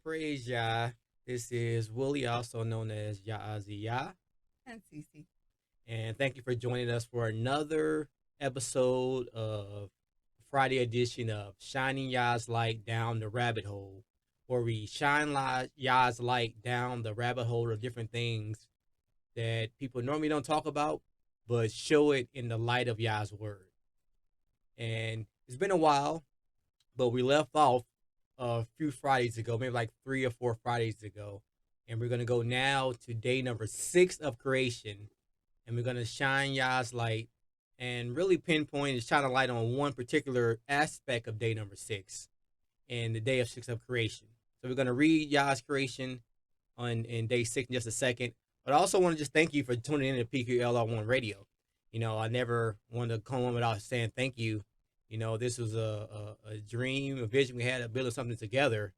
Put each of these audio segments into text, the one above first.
Praise Yah. This is Willie, also known as Ya'aziyah. And Cece. And thank you for joining us for another episode of Friday edition of Shining Yah's Light Down the Rabbit Hole, where we shine Yah's light down the rabbit hole of different things that people normally don't talk about, but show it in the light of Yah's word. And it's been a while, but we left off a few Fridays ago, maybe like 3 or 4 Fridays ago. And we're going to go now to day number 6 of creation. And we're going to shine Yah's light and really pinpoint and shine a light on one particular aspect of day number 6 and the day of 6 of creation. So we're going to read Yah's creation in day 6 in just a second. But I also want to just thank you for tuning in to PQLR1 Radio. You know, I never wanted to come on without saying thank you. You know, this was a dream, a vision we had of building something together.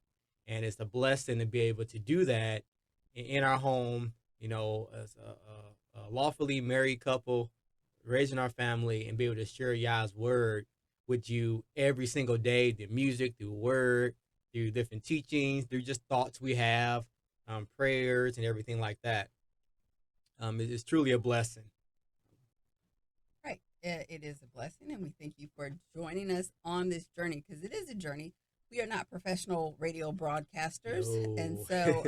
And it's a blessing to be able to do that in our home, you know, as a lawfully married couple, raising our family and be able to share Yah's word with you every single day, through music, through word, through different teachings, through just thoughts we have, prayers and everything like that. It's truly a blessing. Right. It is a blessing, and we thank you for joining us on this journey because it is a journey. We are not professional radio broadcasters, and so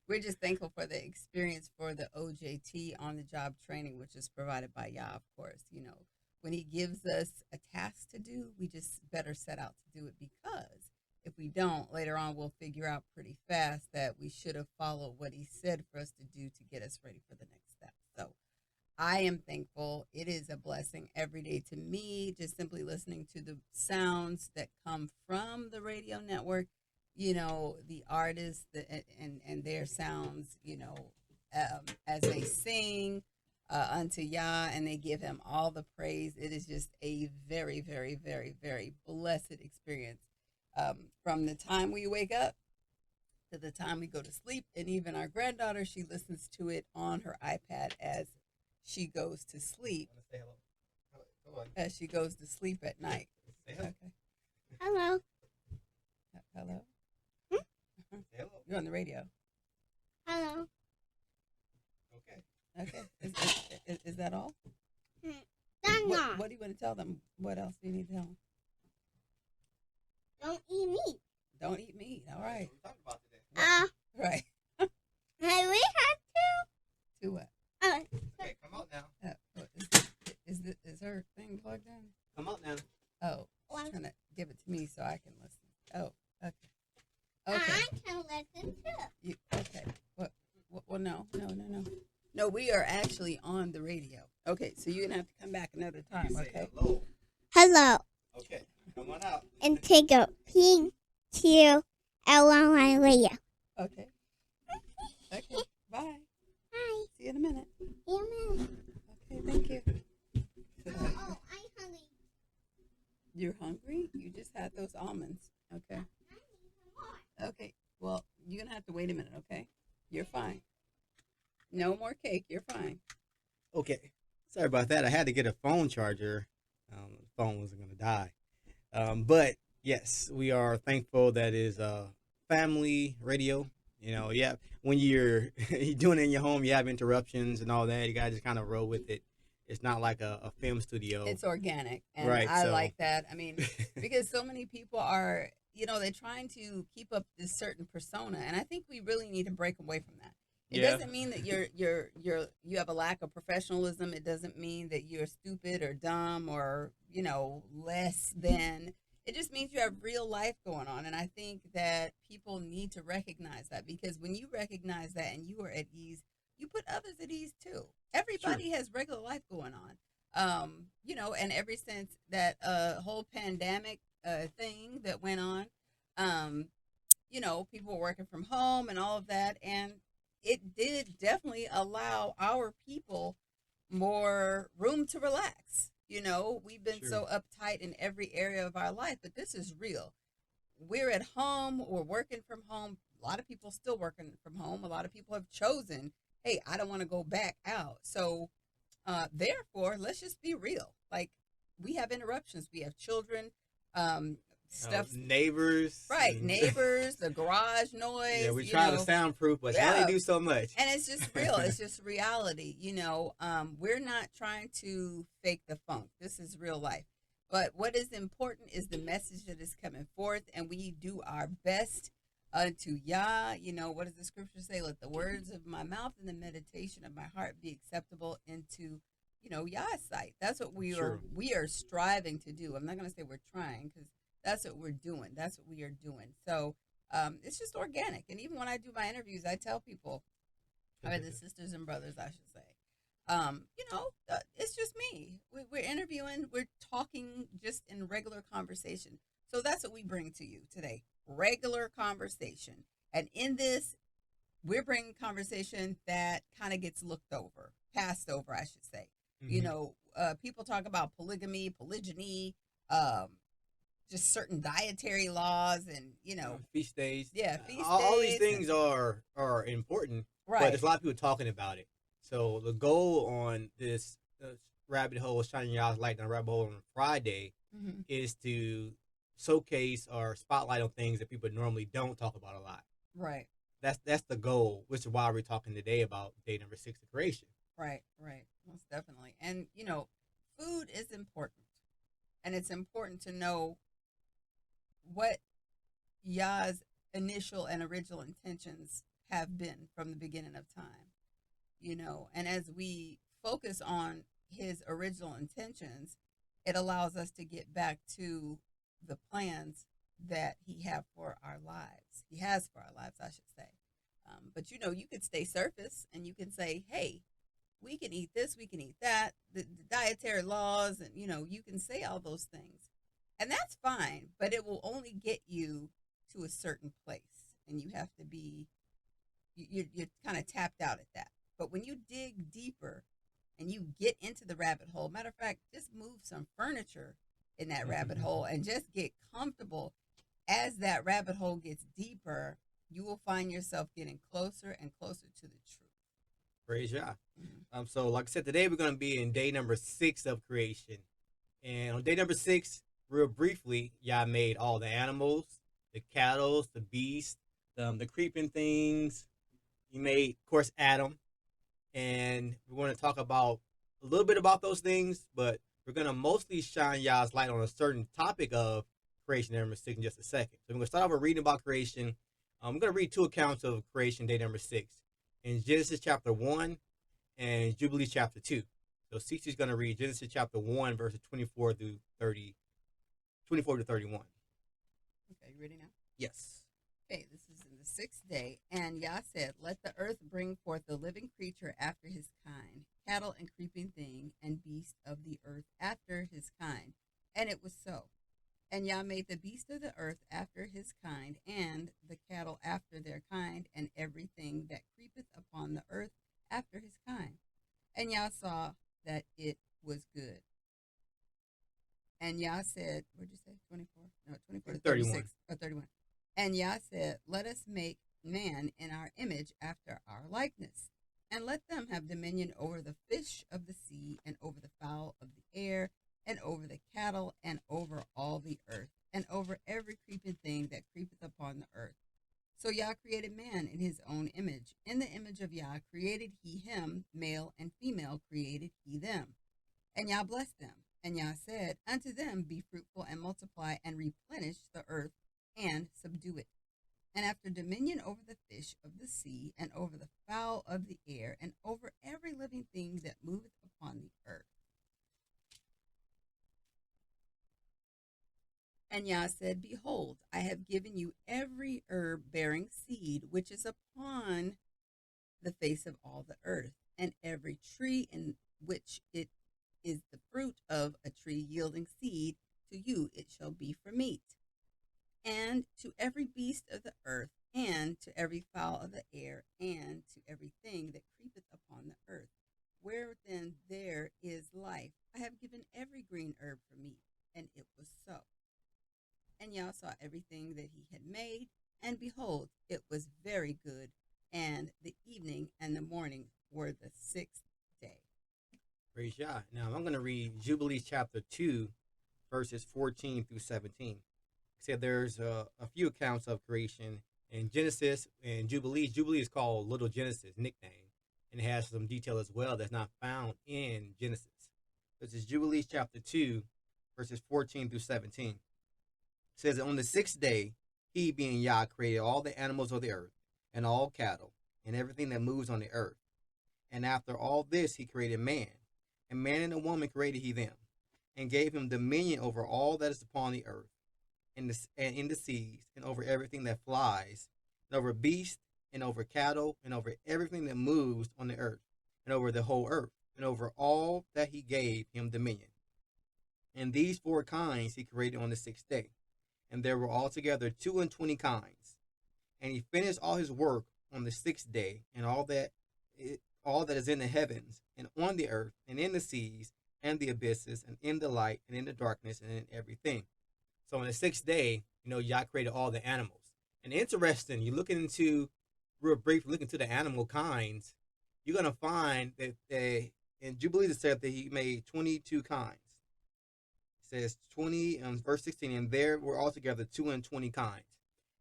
we're just thankful for the experience for the OJT on the job training, which is provided by Yah, of course. You know, when he gives us a task to do, we just better set out to do it because if we don't, later on we'll figure out pretty fast that we should have followed what he said for us to do to get us ready for the next step. So I am thankful. It is a blessing every day to me, just simply listening to the sounds that come from the radio network, you know, the artists and their sounds, you know, as they sing unto Yah and they give him all the praise. It is just a very, very, very, very blessed experience. From the time we wake up to the time we go to sleep. And even our granddaughter, she listens to it on her iPad as she goes to sleep. Say hello. Come on. As she goes to sleep at night. Say hello. Okay. Hello. Hello? Say hello. You're on the radio. Hello. Okay. Okay. Is that all? Donna. What do you want to tell them? What else do you need to tell them? Don't eat meat. Don't eat meat. All right. What are we talking about today? Right. Hey, we have to. Do what? Okay, come out now. Is her thing plugged in? Come out now. Oh, What? she's trying to give it to me so I can listen. Oh, okay. Okay. I can listen too. Okay. Well, no. No, we are actually on the radio. Okay, so you're going to have to come back another time, You say okay? hello. Hello. Okay, come on out. And take a PQL on my radio. Okay. Okay, bye. Hi. See you in a minute. Amen. Okay, thank you. Oh, I'm hungry. You're hungry? You just had those almonds. Okay. Okay, well, you're going to have to wait a minute, okay? You're fine. No more cake. You're fine. Okay. Sorry about that. I had to get a phone charger. The phone wasn't going to die. But yes, we are thankful that is family radio. You know, yeah, when you're doing it in your home, you have interruptions and all that. You got to just kind of roll with it. It's not like a film studio. It's organic, and Right, I so- like that. I mean, because so many people are, you know, they're trying to keep up this certain persona, and I think we really need to break away from that. It Yeah. doesn't mean that you have a lack of professionalism. It doesn't mean that you're stupid or dumb or, you know, less than. It just means you have real life going on, and I think that people need to recognize that because when you recognize that and you are at ease, you put others at ease too. Everybody has regular life going on. You know, and ever since that whole pandemic thing that went on, you know, people were working from home and all of that, and it did definitely allow our people more room to relax. You know, we've been Sure. so uptight in every area of our life, but this is real. We're at home, we're working from home. A lot of people still working from home. A lot of people have chosen, hey, I don't want to go back out. So therefore, let's just be real. Like, we have interruptions. We have children, stuff. Neighbors. Right, neighbors, the garage noise. Yeah, we try to soundproof, but yeah, only do so much. And it's just real. It's just reality. We're not trying to fake the funk. This is real life. But what is important is the message that is coming forth, and we do our best unto Yah. What does the scripture say? Let the words of my mouth and the meditation of my heart be acceptable into, Yah's sight. That's what we are striving to do. I'm not going to say we're trying, because that's what we're doing. That's what we are doing. So it's just organic. And even when I do my interviews, I tell people, the sisters and brothers, I should say, it's just me. We're interviewing, we're talking just in regular conversation. So that's what we bring to you today, regular conversation. And in this, we're bringing conversation that kind of gets looked over, passed over, I should say. Mm-hmm. People talk about polygamy, polygyny, just certain dietary laws and, feast days. Yeah, feast days. All these things are important, right? But there's a lot of people talking about it. So the goal on this rabbit hole, shining Yah's light down rabbit hole on Friday, mm-hmm. is to showcase or spotlight on things that people normally don't talk about a lot. Right. That's the goal, which is why we're talking today about day number 6 of creation. Right. Most definitely. And, food is important. And it's important to know what Yah's initial and original intentions have been from the beginning of time. And as we focus on his original intentions, it allows us to get back to the plans that he has for our lives. I should say. But you could stay surface and you can say, hey, we can eat this, we can eat that, the dietary laws, and you can say all those things. And that's fine, but it will only get you to a certain place. And you have to be, you're kind of tapped out at that. But when you dig deeper and you get into the rabbit hole, matter of fact, just move some furniture in that rabbit hole and just get comfortable. As that rabbit hole gets deeper, you will find yourself getting closer and closer to the truth. Praise Yah. Mm-hmm. So like I said, today we're going to be in day number 6 of creation. And on day number 6, real briefly, Yah made all the animals, the cattle, the beasts, the creeping things. He made, of course, Adam. And we're going to talk about a little bit about those things, but we're going to mostly shine Yah's light on a certain topic of creation day number 6 in just a second. So we're going to start off with reading about creation. I'm going to read 2 accounts of creation day number 6 in Genesis chapter 1 and Jubilees chapter 2. So Cece's going to read Genesis chapter 1, verses 24 to 31. Okay, you ready now? Yes. Okay, this is in the 6th day. And Yah said, let the earth bring forth a living creature after his kind, cattle and creeping thing, and beast of the earth after his kind. And it was so. And Yah made the beast of the earth after his kind, and the cattle after their kind, and everything that creepeth upon the earth after his kind. And Yah saw that it was good. And Yah said, what'd you say, 24? No, 24 to 36. 31. And Yah said, let us make man in our image after our likeness, and let them have dominion over the fish of the sea, and over the fowl of the air, and over the cattle, and over all the earth, and over every creeping thing that creepeth upon the earth. So Yah created man in his own image. In the image of Yah created he him, male and female created he them. And Yah blessed them. And Yah said, unto them be fruitful and multiply, and replenish the earth, and subdue it. And after dominion over the fish of the sea, and over the fowl of the air, and over every living thing that moveth upon the earth. And Yah said, behold, I have given you every herb bearing seed, which is upon the face of all the earth, and every tree in which it is the fruit of a tree yielding seed, to you it shall be for meat. And to every beast of the earth, and to every fowl of the air, and to everything that creepeth upon the earth, wherein there is life, I have given every green herb for meat. And it was so. And Yah saw everything that he had made, and behold, it was very good. And the evening and the morning were the 6th day. Praise Yah. Now I'm going to read Jubilees chapter 2, verses 14 through 17. Said there's a few accounts of creation in Genesis and Jubilees. Jubilee is called Little Genesis, nickname, and it has some detail as well that's not found in Genesis. This is Jubilees chapter 2, verses 14 through 17. It says that on the sixth day, he, being Yah, created all the animals of the earth, and all cattle, and everything that moves on the earth. And after all this, he created man. And man and a woman created he them, and gave him dominion over all that is upon the earth, and in the seas, and over everything that flies, and over beasts, and over cattle, and over everything that moves on the earth, and over the whole earth, and over all that he gave him dominion. And these four kinds he created on the sixth day. And there were altogether 22 kinds. And he finished all his work on the sixth day, and all that is in the heavens, and on the earth, and in the seas, and the abysses, and in the light, and in the darkness, and in everything. So on the sixth day, Yah created all the animals. And interesting, you looking into, real brief, look into the animal kinds, you're going to find that in Jubilees it said that he made 22 kinds. It says 20, verse 16, and there were altogether 22 kinds.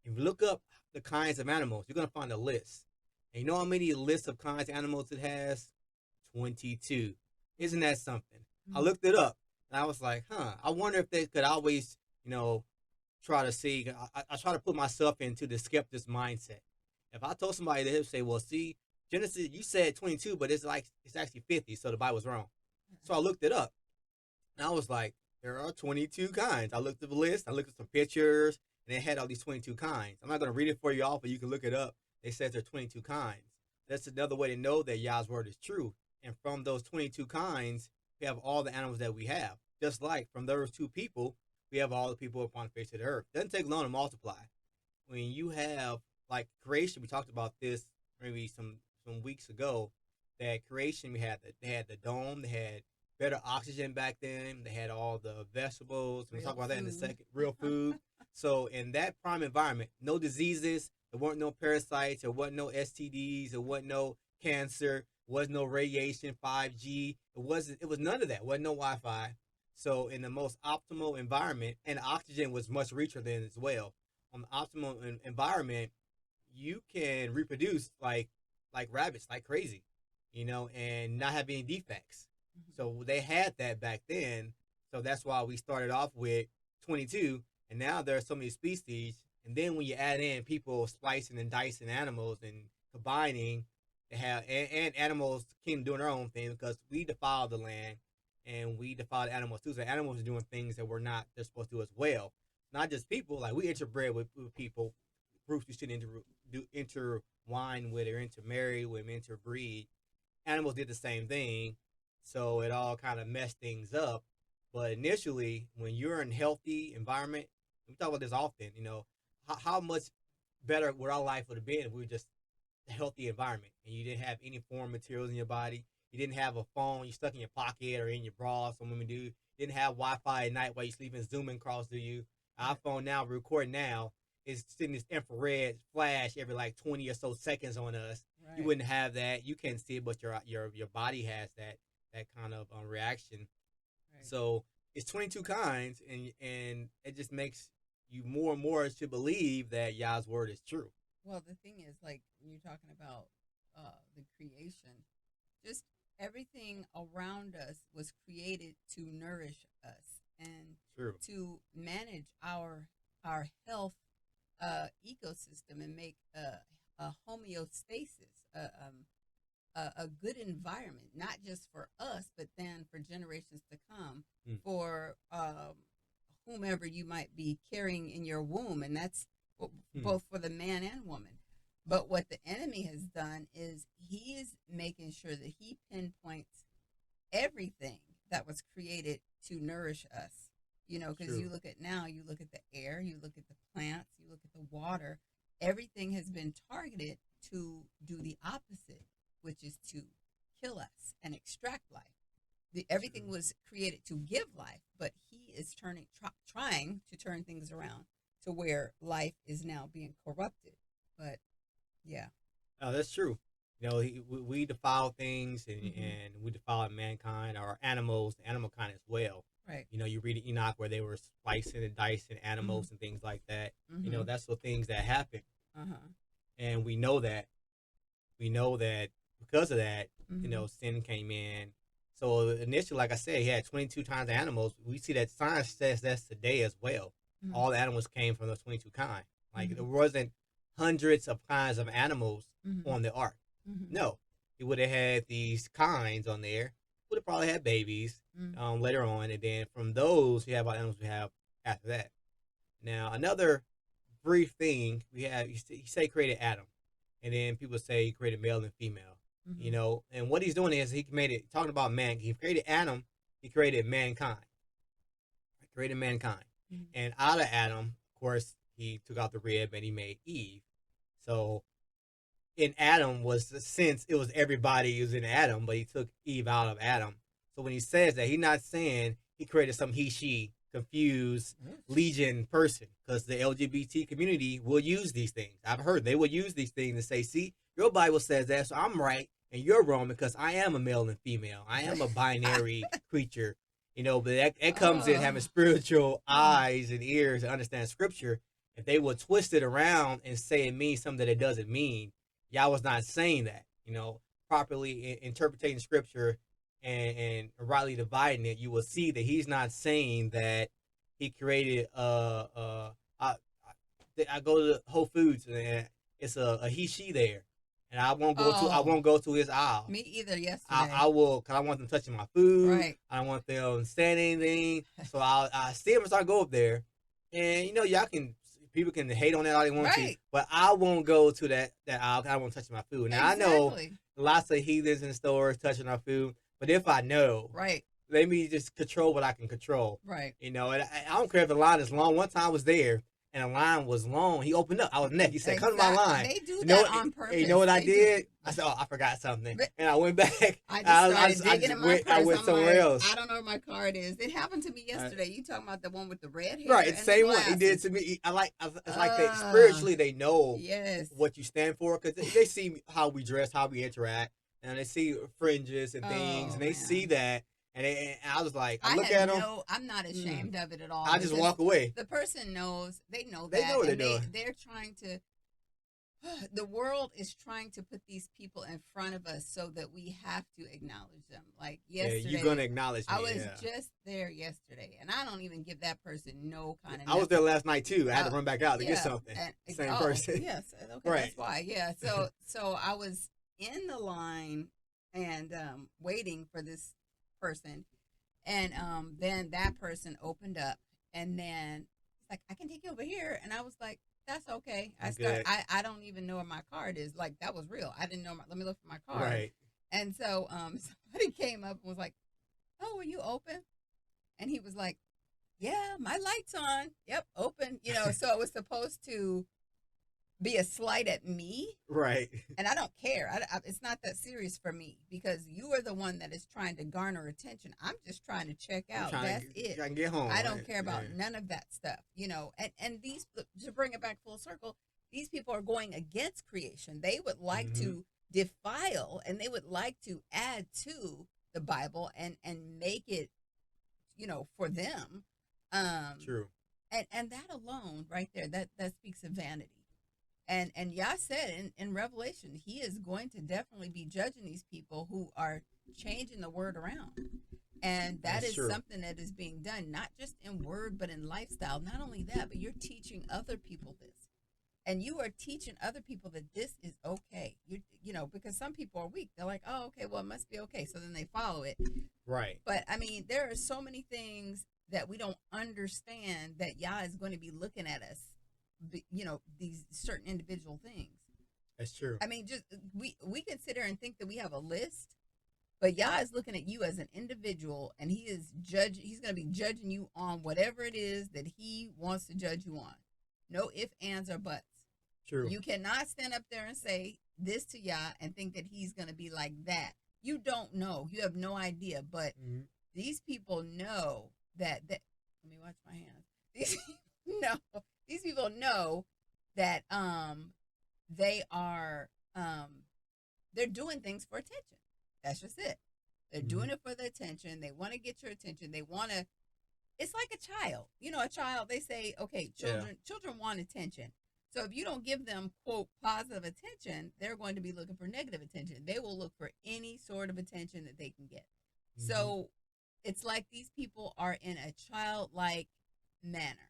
If you look up the kinds of animals, you're going to find a list. And you know how many lists of kinds of animals it has? 22. Isn't that something? Mm-hmm. I looked it up, and I was like, I wonder if they could always, try to see. I try to put myself into the skeptic's mindset. If I told somebody, they would say, well, see, Genesis, you said 22, but it's actually 50, so the Bible's wrong. So I looked it up, and I was like, there are 22 kinds. I looked at the list, I looked at some pictures, and it had all these 22 kinds. I'm not going to read it for y'all, but you can look it up. It says there are 22 kinds. That's another way to know that Yah's word is true. And from those 22 kinds, we have all the animals that we have. Just like from those two people, we have all the people upon the face of the earth. It doesn't take long to multiply. When you have, like creation, we talked about this maybe some weeks ago, that creation, they had the dome, they had better oxygen back then, they had all the vegetables. We'll talk about that in a second. Real food. So in that prime environment, no diseases, there weren't no parasites, there wasn't no STDs, there wasn't no cancer, was no radiation, 5G. It was none of that. Wasn't no Wi-Fi. So in the most optimal environment, and oxygen was much richer then as well. On the optimal environment, you can reproduce like rabbits, like crazy, and not have any defects. Mm-hmm. So they had that back then. So that's why we started off with 22, and now there are so many species. And then when you add in people splicing and dicing animals and combining, they have and animals keep doing their own thing, because we defile the land and we defile the animals too. So animals are doing things that they're supposed to do as well. Not just people. Like we interbred with people, groups we shouldn't interwine with or intermarry with, interbreed. Animals did the same thing, so it all kind of messed things up. But initially, when you're in a healthy environment, we talk about this often. How much better would our life would have been if we were just a healthy environment and you didn't have any foreign materials in your body. You didn't have a phone you stuck in your pocket or in your bra, some women do. You didn't have Wi-Fi at night while you're sleeping, zooming across to you. Our phone now, recording now, is sending this infrared flash every like 20 or so seconds on us. Right. You wouldn't have that. You can't see it, but your body has that kind of reaction. Right. So it's 22 kinds, and it just makes you more and more to believe that Yah's word is true. Well, the thing is, like, when you're talking about the creation, just everything around us was created to nourish us and True. To manage our health ecosystem and make a homeostasis, a good environment, not just for us, but then for generations to come, for whomever you might be carrying in your womb, and that's both for the man and woman. But what the enemy has done is he is making sure that he pinpoints everything that was created to nourish us. Because you look at the air, you look at the plants, you look at the water, everything has been targeted to do the opposite, which is to kill us and extract life. Everything was created to give life, but he is trying to turn things around to where life is now being corrupted. But yeah, oh, that's true. We defile things, and we defile mankind, our animals, the animal kind as well. Right. You know, you read Enoch where they were splicing and dicing animals and things like that. You know, that's the things that happen. And we know that. We know that because of that, you know, sin came in. So initially, like I said, he had 22 kinds of animals. We see that science says that's today as well. All the animals came from those 22 kinds. Like there wasn't hundreds of kinds of animals on the ark. No, he would have had these kinds on there. Would have probably had babies later on, and then from those, you have all the animals we have after that. Now another brief thing we have, he say created Adam, and then people say he created male and female. You know, and what he's doing is he made it talking about man. He created Adam. He created mankind. He created mankind, and out of Adam, of course, he took out the rib and he made Eve. So in Adam was the sense it was everybody was in Adam, but he took Eve out of Adam. So when he says that, he's not saying he created some he she confused legion person, because the LGBT community will use these things. I've heard they will use these things and say, see, your Bible says that, so I'm right and you're wrong because I am a male and female. I am a binary creature. You know, but that comes in having spiritual eyes and ears to understand scripture. If they will twist it around and say it means something that it doesn't mean, Yah was not saying that. You know, properly interpreting scripture and rightly dividing it, you will see that he's not saying that he created I go to Whole Foods and it's a he she there, and I won't go to his aisle. Me either. Yesterday I will, because I want them touching my food. Right. I don't want them saying anything. So I see them as I go up there, and you know, people can hate on that all they want to, but I won't go to that aisle. I won't touch my food. Now I know lots of heathens in stores touching our food, but if I know, let me just control what I can control. Right. You know, and I don't care if the line is long. One time I was there, and the line was long. He opened up. I was next. He said, "Come to my line." They do that on purpose. You know what I did? I said, "Oh, I forgot something," and I went back. I went somewhere else. I don't know where my card is. It happened to me yesterday. You talking about the one with the red hair? Right, it's the same one he did to me. It's like they spiritually they know what you stand for, because they see how we dress, how we interact, and they see fringes and things, and they see that. And I was like, I look at them. I'm not ashamed of it at all. I just walk away. The person knows. They know that. They know what they're doing. They're trying to. The world is trying to put these people in front of us so that we have to acknowledge them. Like yesterday, you're gonna acknowledge me. I was just there yesterday, and I don't even give that person no kind of. I was there last night too. I had to run back out to get something. Same person. Yes. Okay. Right. That's why. Yeah. So I was in the line and waiting for this person, and then that person opened up, and then it's like, I can take you over here, and I was like, that's okay. I don't even know where my card is. Like, that was real. I didn't know let me look for my card. Right. And so somebody came up and was like, oh, are you open? And he was like, yeah, my light's on. Yep, open. You know, so it was supposed to be a slight at me, right? And I don't care. It's not that serious for me, because you are the one that is trying to garner attention. I'm just trying to check out. That's it. I can get home. I don't care about none of that stuff, you know. And these, to bring it back full circle, these people are going against creation. They would like to defile, and they would like to add to the Bible and make it, you know, for them. True. And that alone, right there, that speaks of vanity. And Yah said in Revelation, he is going to definitely be judging these people who are changing the word around. And that's true. Something that is being done, not just in word, but in lifestyle. Not only that, but you're teaching other people this. And you are teaching other people that this is okay. You know, because some people are weak. They're like, oh, okay, well, it must be okay. So then they follow it. Right. But, I mean, there are so many things that we don't understand that Yah is going to be looking at us. You know, these certain individual things. That's true. I mean, just we can sit there and think that we have a list, but Yah is looking at you as an individual, and he is he's going to be judging you on whatever it is that he wants to judge you on. No ifs, ands, or buts. True. You cannot stand up there and say this to Yah and think that he's going to be like that. You don't know. You have no idea. But these people know that. Let me watch my hands. These people know that they are they're doing things for attention. That's just it. They're doing it for the attention. They want to get your attention. They want to it's like a child. You know, a child, they say, okay, children want attention. So if you don't give them, quote, positive attention, they're going to be looking for negative attention. They will look for any sort of attention that they can get. Mm-hmm. So it's like these people are in a childlike manner,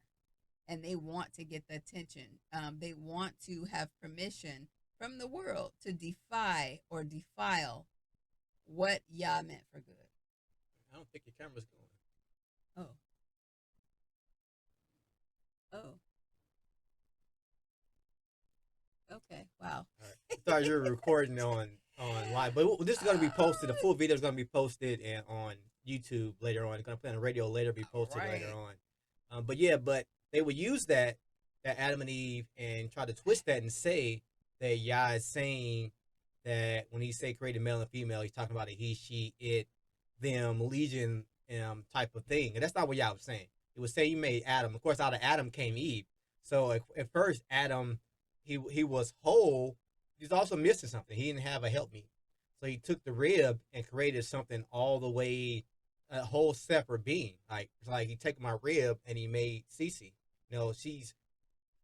and they want to get the attention. They want to have permission from the world to defy or defile what Yah meant for good. I don't think your camera's going. Oh. Okay. Wow. All right. I thought you were recording on live, but this is going to be posted. The full video is going to be posted on YouTube later on. It's going to play on the radio later, be posted later on. But they would use that Adam and Eve and try to twist that and say that Yah is saying that when he say created male and female, he's talking about a he, she, it, them, legion type of thing. And that's not what Yah was saying. It was saying he made Adam. Of course, out of Adam came Eve. So at first, Adam, he was whole. He's also missing something. He didn't have a helpmeet. So he took the rib and created something all the way, a whole separate being. Like he took my rib and he made Cece. You know,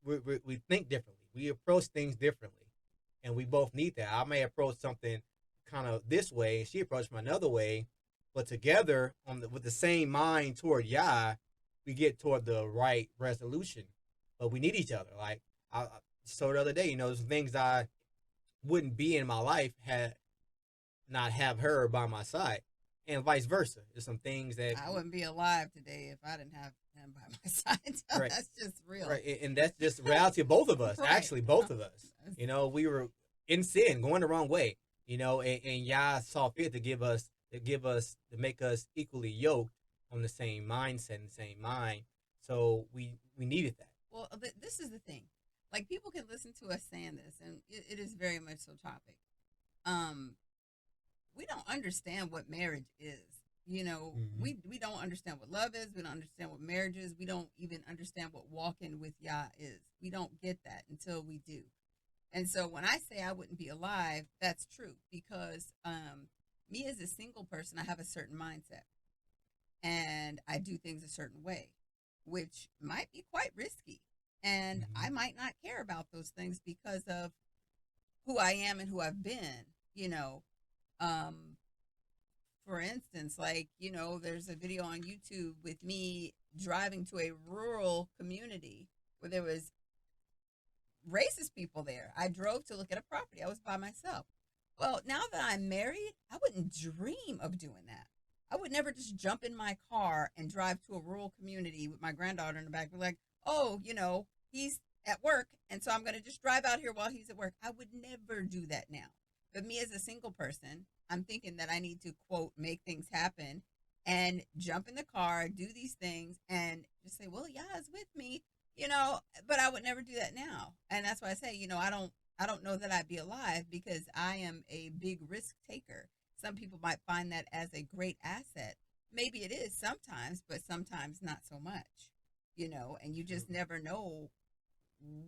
we think differently. We approach things differently. And we both need that. I may approach something kind of this way, and she approached me another way. But together, with the same mind toward Yah, we get toward the right resolution. But we need each other. Like I so the other day, you know, there's things I wouldn't be in my life had not have her by my side, and vice versa. There's some things that I wouldn't be alive today if I didn't have him by my side. So right. That's just real, right? And that's just the reality of both of us. Right. Actually, both of us. You know, we were in sin, going the wrong way. You know, and Yah saw fit to make us equally yoked on the same mindset and the same mind. So we needed that. Well, this is the thing. Like, people can listen to us saying this, and it is very much so topic. We don't understand what marriage is. You know, mm-hmm. we don't understand what love is. We don't understand what marriage is. We don't even understand what walking with Yah is. We don't get that until we do. And so when I say I wouldn't be alive, that's true, because me as a single person, I have a certain mindset, and I do things a certain way, which might be quite risky. And mm-hmm. I might not care about those things because of who I am and who I've been, you know. For instance, like, you know, there's a video on YouTube with me driving to a rural community where there was racist people there. I drove to look at a property. I was by myself. Well, now that I'm married, I wouldn't dream of doing that. I would never just jump in my car and drive to a rural community with my granddaughter in the back. Be like, oh, you know, he's at work, and so I'm going to just drive out here while he's at work. I would never do that now. But me as a single person, I'm thinking that I need to, quote, make things happen and jump in the car, do these things, and just say, well, Yah is with me, you know, but I would never do that now. And that's why I say, you know, I don't know that I'd be alive, because I am a big risk taker. Some people might find that as a great asset. Maybe it is sometimes, but sometimes not so much, you know, and you just never know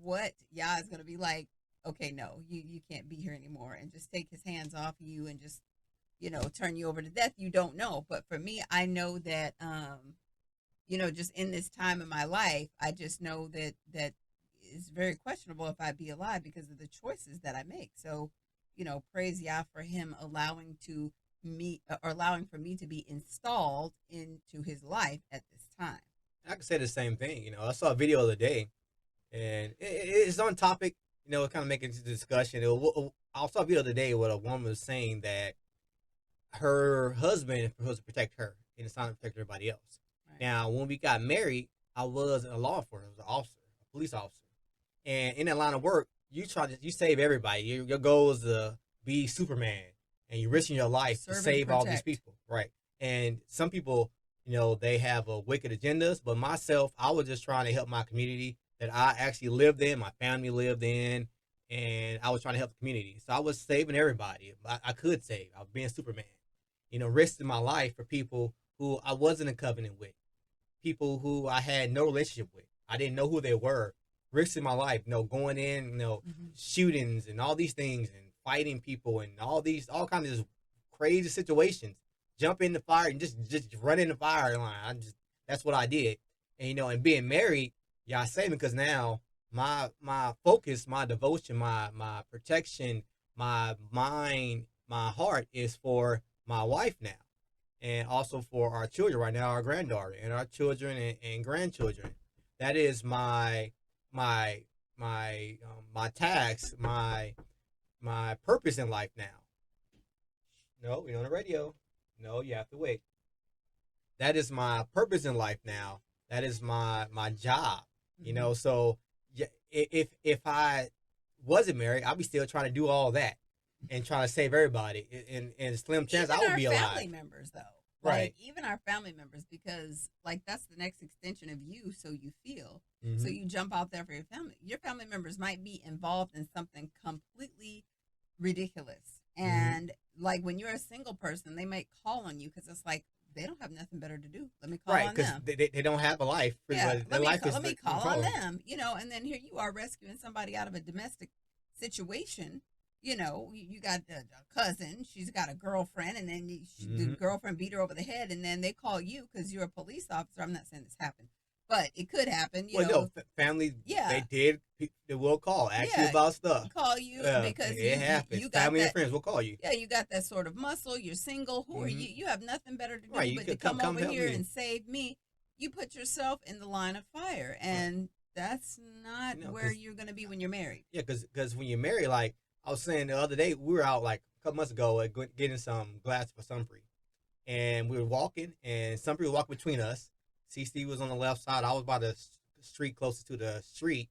what Yah is going to be like. Okay, no, you can't be here anymore, and just take his hands off you and just, you know, turn you over to death. You don't know. But for me, I know that, you know, just in this time of my life, I just know that it's very questionable if I'd be alive because of the choices that I make. So, you know, praise Yah for him allowing for me to be installed into his life at this time. I could say the same thing. You know, I saw a video the other day, and it's on topic. You know, kind of making this discussion. I saw a video today where a woman was saying that her husband was to protect her, and it's not to protect everybody else. Right. Now, when we got married, I was a law enforcement, I was an officer, a police officer, and in that line of work, you save everybody. Your goal is to be Superman, and you're risking your life to save all these people, right? And some people, you know, they have wicked agendas, but myself, I was just trying to help my community that I actually lived in, my family lived in, and I was trying to help the community. So I was saving everybody I could save. I was being Superman, you know, risking my life for people who I wasn't in covenant with, people who I had no relationship with. I didn't know who they were, risking my life, you know, going in, you know, mm-hmm. shootings and all these things and fighting people and all kinds of crazy situations, jump in the fire and just run in the fire line. that's what I did. And and being married, y'all saved me because now my focus, my devotion, my protection, my mind, my heart is for my wife now, and also for our children right now, our granddaughter and our children and grandchildren. That is my my task, my purpose in life now. No, we're on the radio. No, you have to wait. That is my purpose in life now. That is my job. So yeah, if I wasn't married, I'd be still trying to do all that and trying to save everybody. And slim chance even I would our be family alive. members, though. Right. Like, even our family members, because like that's the next extension of you, so you feel. So Mm-hmm. you jump out there for your family. Your family members might be involved in something completely ridiculous. Mm-hmm. And like when you're a single person, they might call on you because it's like they don't have nothing better to do. Let me call Right, on because them. they don't have a life. Yeah, Their life is let me the call on control. them. And then here you are rescuing somebody out of a domestic situation. You got a cousin, she's got a girlfriend, and then the Mm-hmm. girlfriend beat her over the head, and then they call you because you're a police officer. I'm not saying this happened, but it could happen. Well, no, family. Yeah. They will call, ask you Yeah, about stuff. call you because it happens. you got Family and that. friends will call you. Yeah, you got that sort of muscle. You're single. Who are Mhm. you? You have nothing better to do Right, you but to could come come over help here me. and save me. You put yourself in the line of fire, and that's not No, where 'cause- you're going to be when you're married. Yeah, because when you're married, like I was saying the other day, we were out like a couple months ago getting some glass for Sunpree, and we were walking, and Sunpree was walking between us. CC was on the left side. I was by the street closest to the street,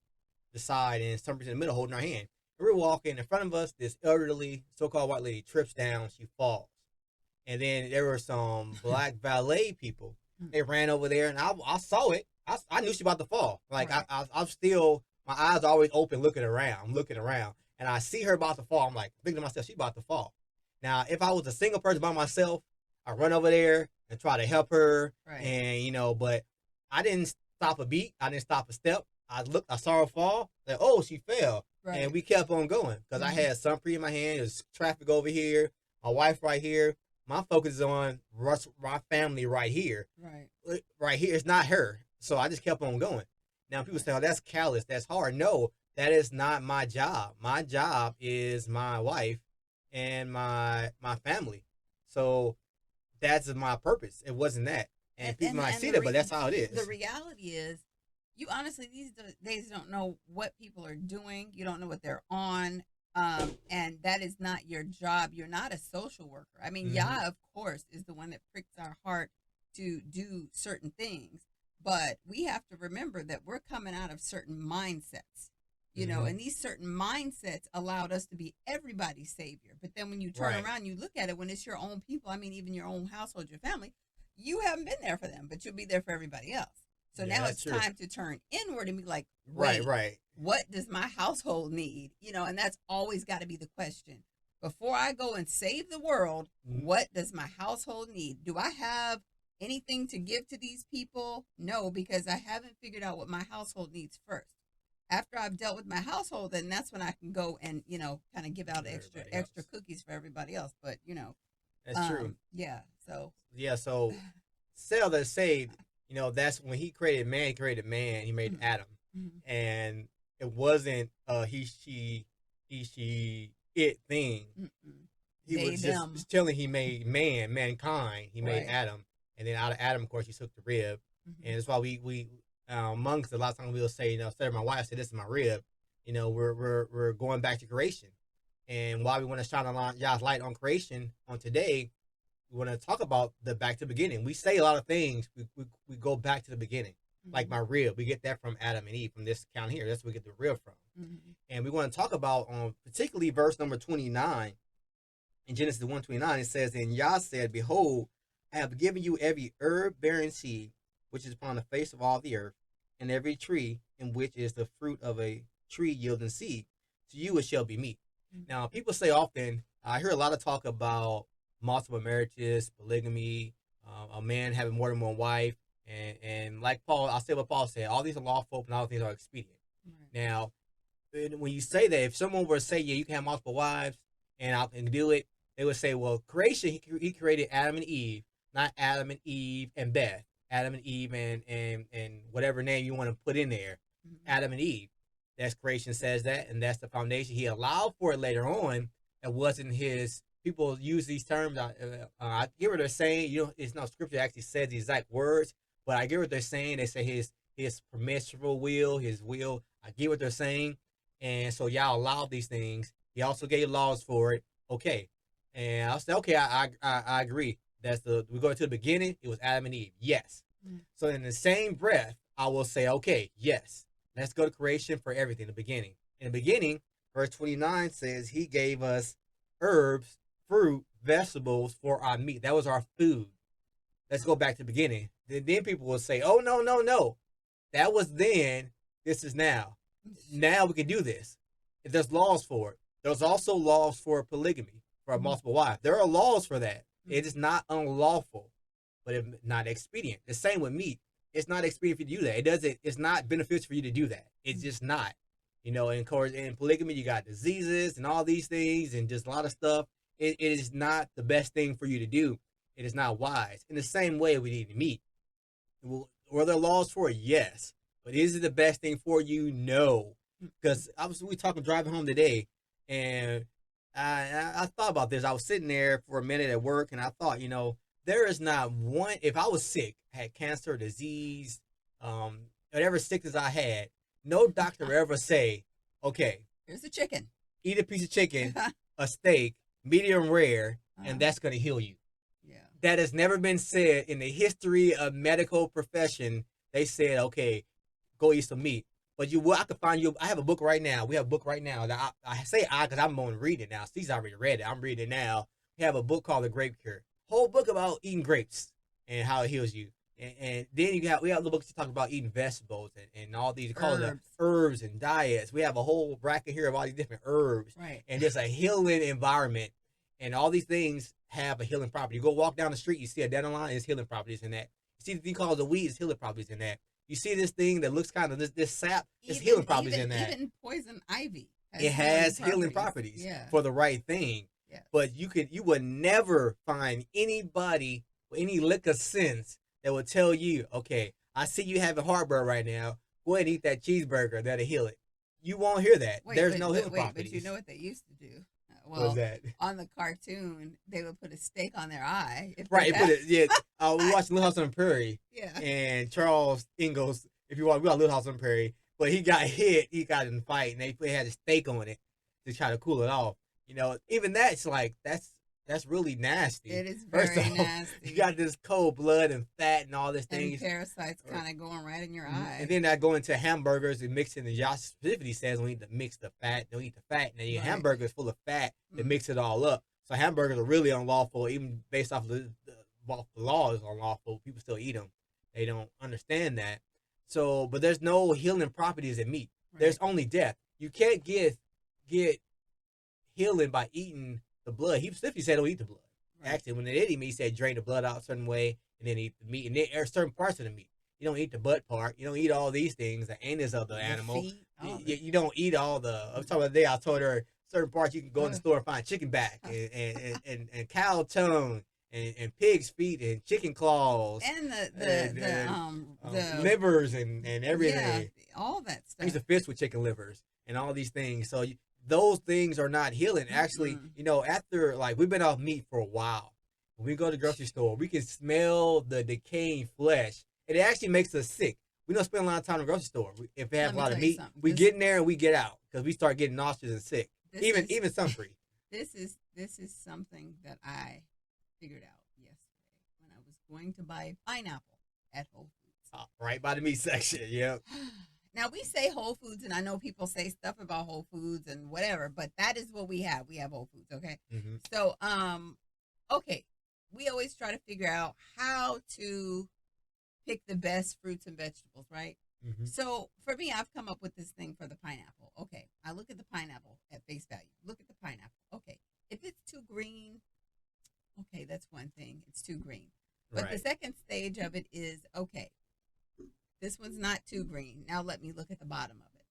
the side, and Sunpree's in the middle holding our hand. And we were walking in front of us. This elderly, so-called white lady trips down. She falls, and then there were some black valet people. They ran over there, and I saw it. I knew she about to fall. Like Right. I'm still, my eyes are always open, looking around. I'm looking around, and I see her about to fall. I'm like thinking to myself, she about to fall. Now, if I was a single person by myself, I run over there and try to help her, Right. and but I didn't stop a beat. I didn't stop a step. I saw her fall. Like, oh, she fell, Right. and we kept on going because I had Sunpree in my hand. There's traffic over here. My wife right here. My focus is on my family right here. Right. Right here. It's not her. So I just kept on going. Now people say, oh, that's callous. That's hard. No, that is not my job. My job is my wife and my family. So that's my purpose. It wasn't that. And people might see that, but that's how it is. The reality is, you honestly these days don't know what people are doing. You don't know what they're on. And that is not your job. You're not a social worker. I mean, Yah, of course, is the one that pricks our heart to do certain things. But we have to remember that we're coming out of certain mindsets, and these certain mindsets allowed us to be everybody's savior. But then when you turn around, you look at it when it's your own people. I mean, even your own household, your family, you haven't been there for them, but you'll be there for everybody else. So now it's time to turn inward and be like, wait, right. What does my household need? And that's always got to be the question. Before I go and save the world, what does my household need? Do I have anything to give to these people? No, because I haven't figured out what my household needs first. After I've dealt with my household, then that's when I can go and, kind of give out extra cookies for everybody else. But, that's true. Yeah. So. Yeah. So Sell that saved, that's when he created man, he made Adam. And it wasn't he, she, it thing. He was just telling he made mankind. He made Adam. And then out of Adam, of course, he took the rib. And that's why we amongst a lot of times we'll say, instead of my wife, I say, this is my rib. We're going back to creation. And while we want to shine God's light on creation on today, we want to talk about the back to the beginning. We say a lot of things. We go back to the beginning. Like my rib, we get that from Adam and Eve, from this account here. That's where we get the rib from. And we want to talk about particularly verse number 29 in Genesis 1:29. It says, and Yah said, behold, I have given you every herb bearing seed which is upon the face of all the earth, and every tree in which is the fruit of a tree yielding seed. To you it shall be meat. Now, people say often, I hear a lot of talk about multiple marriages, polygamy, a man having more than one wife, and like Paul, I'll say what Paul said, all these are lawful and all things are expedient. Now, when you say that, if someone were to say, yeah, you can have multiple wives and I can do it, they would say, well, creation, he created Adam and Eve, not Adam and Eve and Beth. Adam and Eve and whatever name you want to put in there, Adam and Eve. That's creation says that, and that's the foundation. He allowed for it later on. It wasn't his. People use these terms. I get what they're saying. It's no scripture that actually says the exact words, but I get what they're saying. They say his permissible will, his will. I get what they're saying, and so y'all allowed these things. He also gave laws for it. Okay, and I'll say, okay, I agree. We go to the beginning. It was Adam and Eve. Yes. So in the same breath, I will say, okay, yes. Let's go to creation for everything. The beginning. In the beginning, verse 29 says he gave us herbs, fruit, vegetables for our meat. That was our food. Let's go back to the beginning. Then people will say, oh, no. That was then. This is now. Now we can do this. If there's laws for it. There's also laws for polygamy, for a multiple wife. There are laws for that. It is not unlawful, but it's not expedient. The same with meat. It's not expedient for you to do that. It's not beneficial for you to do that. It's just not. And of course, in polygamy, you got diseases and all these things and just a lot of stuff. It is not the best thing for you to do. It is not wise. In the same way with eating meat. Were there laws for it? Yes. But is it the best thing for you? No. Because we talking driving home today, and I thought about this. I was sitting there for a minute at work, and I thought, there is not one. If I was sick, had cancer, disease, whatever sickness I had, no doctor would ever say, okay, here's a chicken. Eat a piece of chicken, a steak, medium rare, and that's going to heal you. Yeah. That has never been said in the history of medical profession. They said, okay, go eat some meat. But I could find you. I have a book right now. We have a book right now that I say because I'm going to read it now. Steve's already read it. I'm reading it now. We have a book called The Grape Cure. Whole book about eating grapes and how it heals you. And then we have the books that talk about eating vegetables and all these herbs and diets. We have a whole bracket here of all these different herbs. Right. And just a healing environment. And all these things have a healing property. You go walk down the street, you see a dandelion, there's healing properties in that. You see the thing called the weed, there's healing properties in that. You see this thing that looks kind of this sap, there's healing properties in that. Even poison ivy. It has healing properties for the right thing. Yeah. But you would never find anybody with any lick of sense that would tell you, okay, I see you having heartburn right now. Go ahead and eat that cheeseburger. That'll heal it. You won't hear that. There's no healing properties. But you know what they used to do? What's that? On the cartoon, they would put a stake on their eye. Right. We watched Little House on the Prairie. Yeah. And Charles Ingalls, if you watch, we got Little House on the Prairie, but he got hit. He got in a fight, and they had a stake on it to try to cool it off. Even that's that's really nasty. It is very nasty. You got this cold blood and fat and all this things. And parasites kind of going right in your eye. And then that go into hamburgers and mixing. And Josh specifically says we need to mix the fat. Don't eat the fat. And then you hamburgers full of fat to mix it all up. So hamburgers are really unlawful, even based off of the law is unlawful. People still eat them. They don't understand that. So, but there's no healing properties in meat. Right. There's only death. You can't get healing by eating the blood. He specifically said don't eat the blood. Right. Actually, when they did eat meat, he said drain the blood out a certain way and then eat the meat. And there are certain parts of the meat. You don't eat the butt part. You don't eat all these things, the anus of the animal. You don't eat all the. I'm talking about the day I told her certain parts you can go in the store and find chicken back and cow tongue and pig's feet and chicken claws and the livers and everything. Yeah, all that stuff. I used to fish with chicken livers and all these things. So those things are not healing. Actually, after we've been off meat for a while, when we go to the grocery store, we can smell the decaying flesh. It actually makes us sick. We don't spend a lot of time in the grocery store. If we have a lot of meat, we get in there and we get out because we start getting nauseous and sick. Even some free. This is something that I figured out yesterday when I was going to buy pineapple at Whole Foods. Right by the meat section. Yep. Now we say Whole Foods, and I know people say stuff about Whole Foods and whatever, but that is what we have. We have Whole Foods, okay? Mm-hmm. So, okay, we always try to figure out how to pick the best fruits and vegetables, right? Mm-hmm. So for me, I've come up with this thing for the pineapple. Okay, I look at the pineapple at face value. Look at the pineapple. Okay, if it's too green, okay, that's one thing. It's too green. But the second stage of it is, okay, this one's not too green. Now let me look at the bottom of it.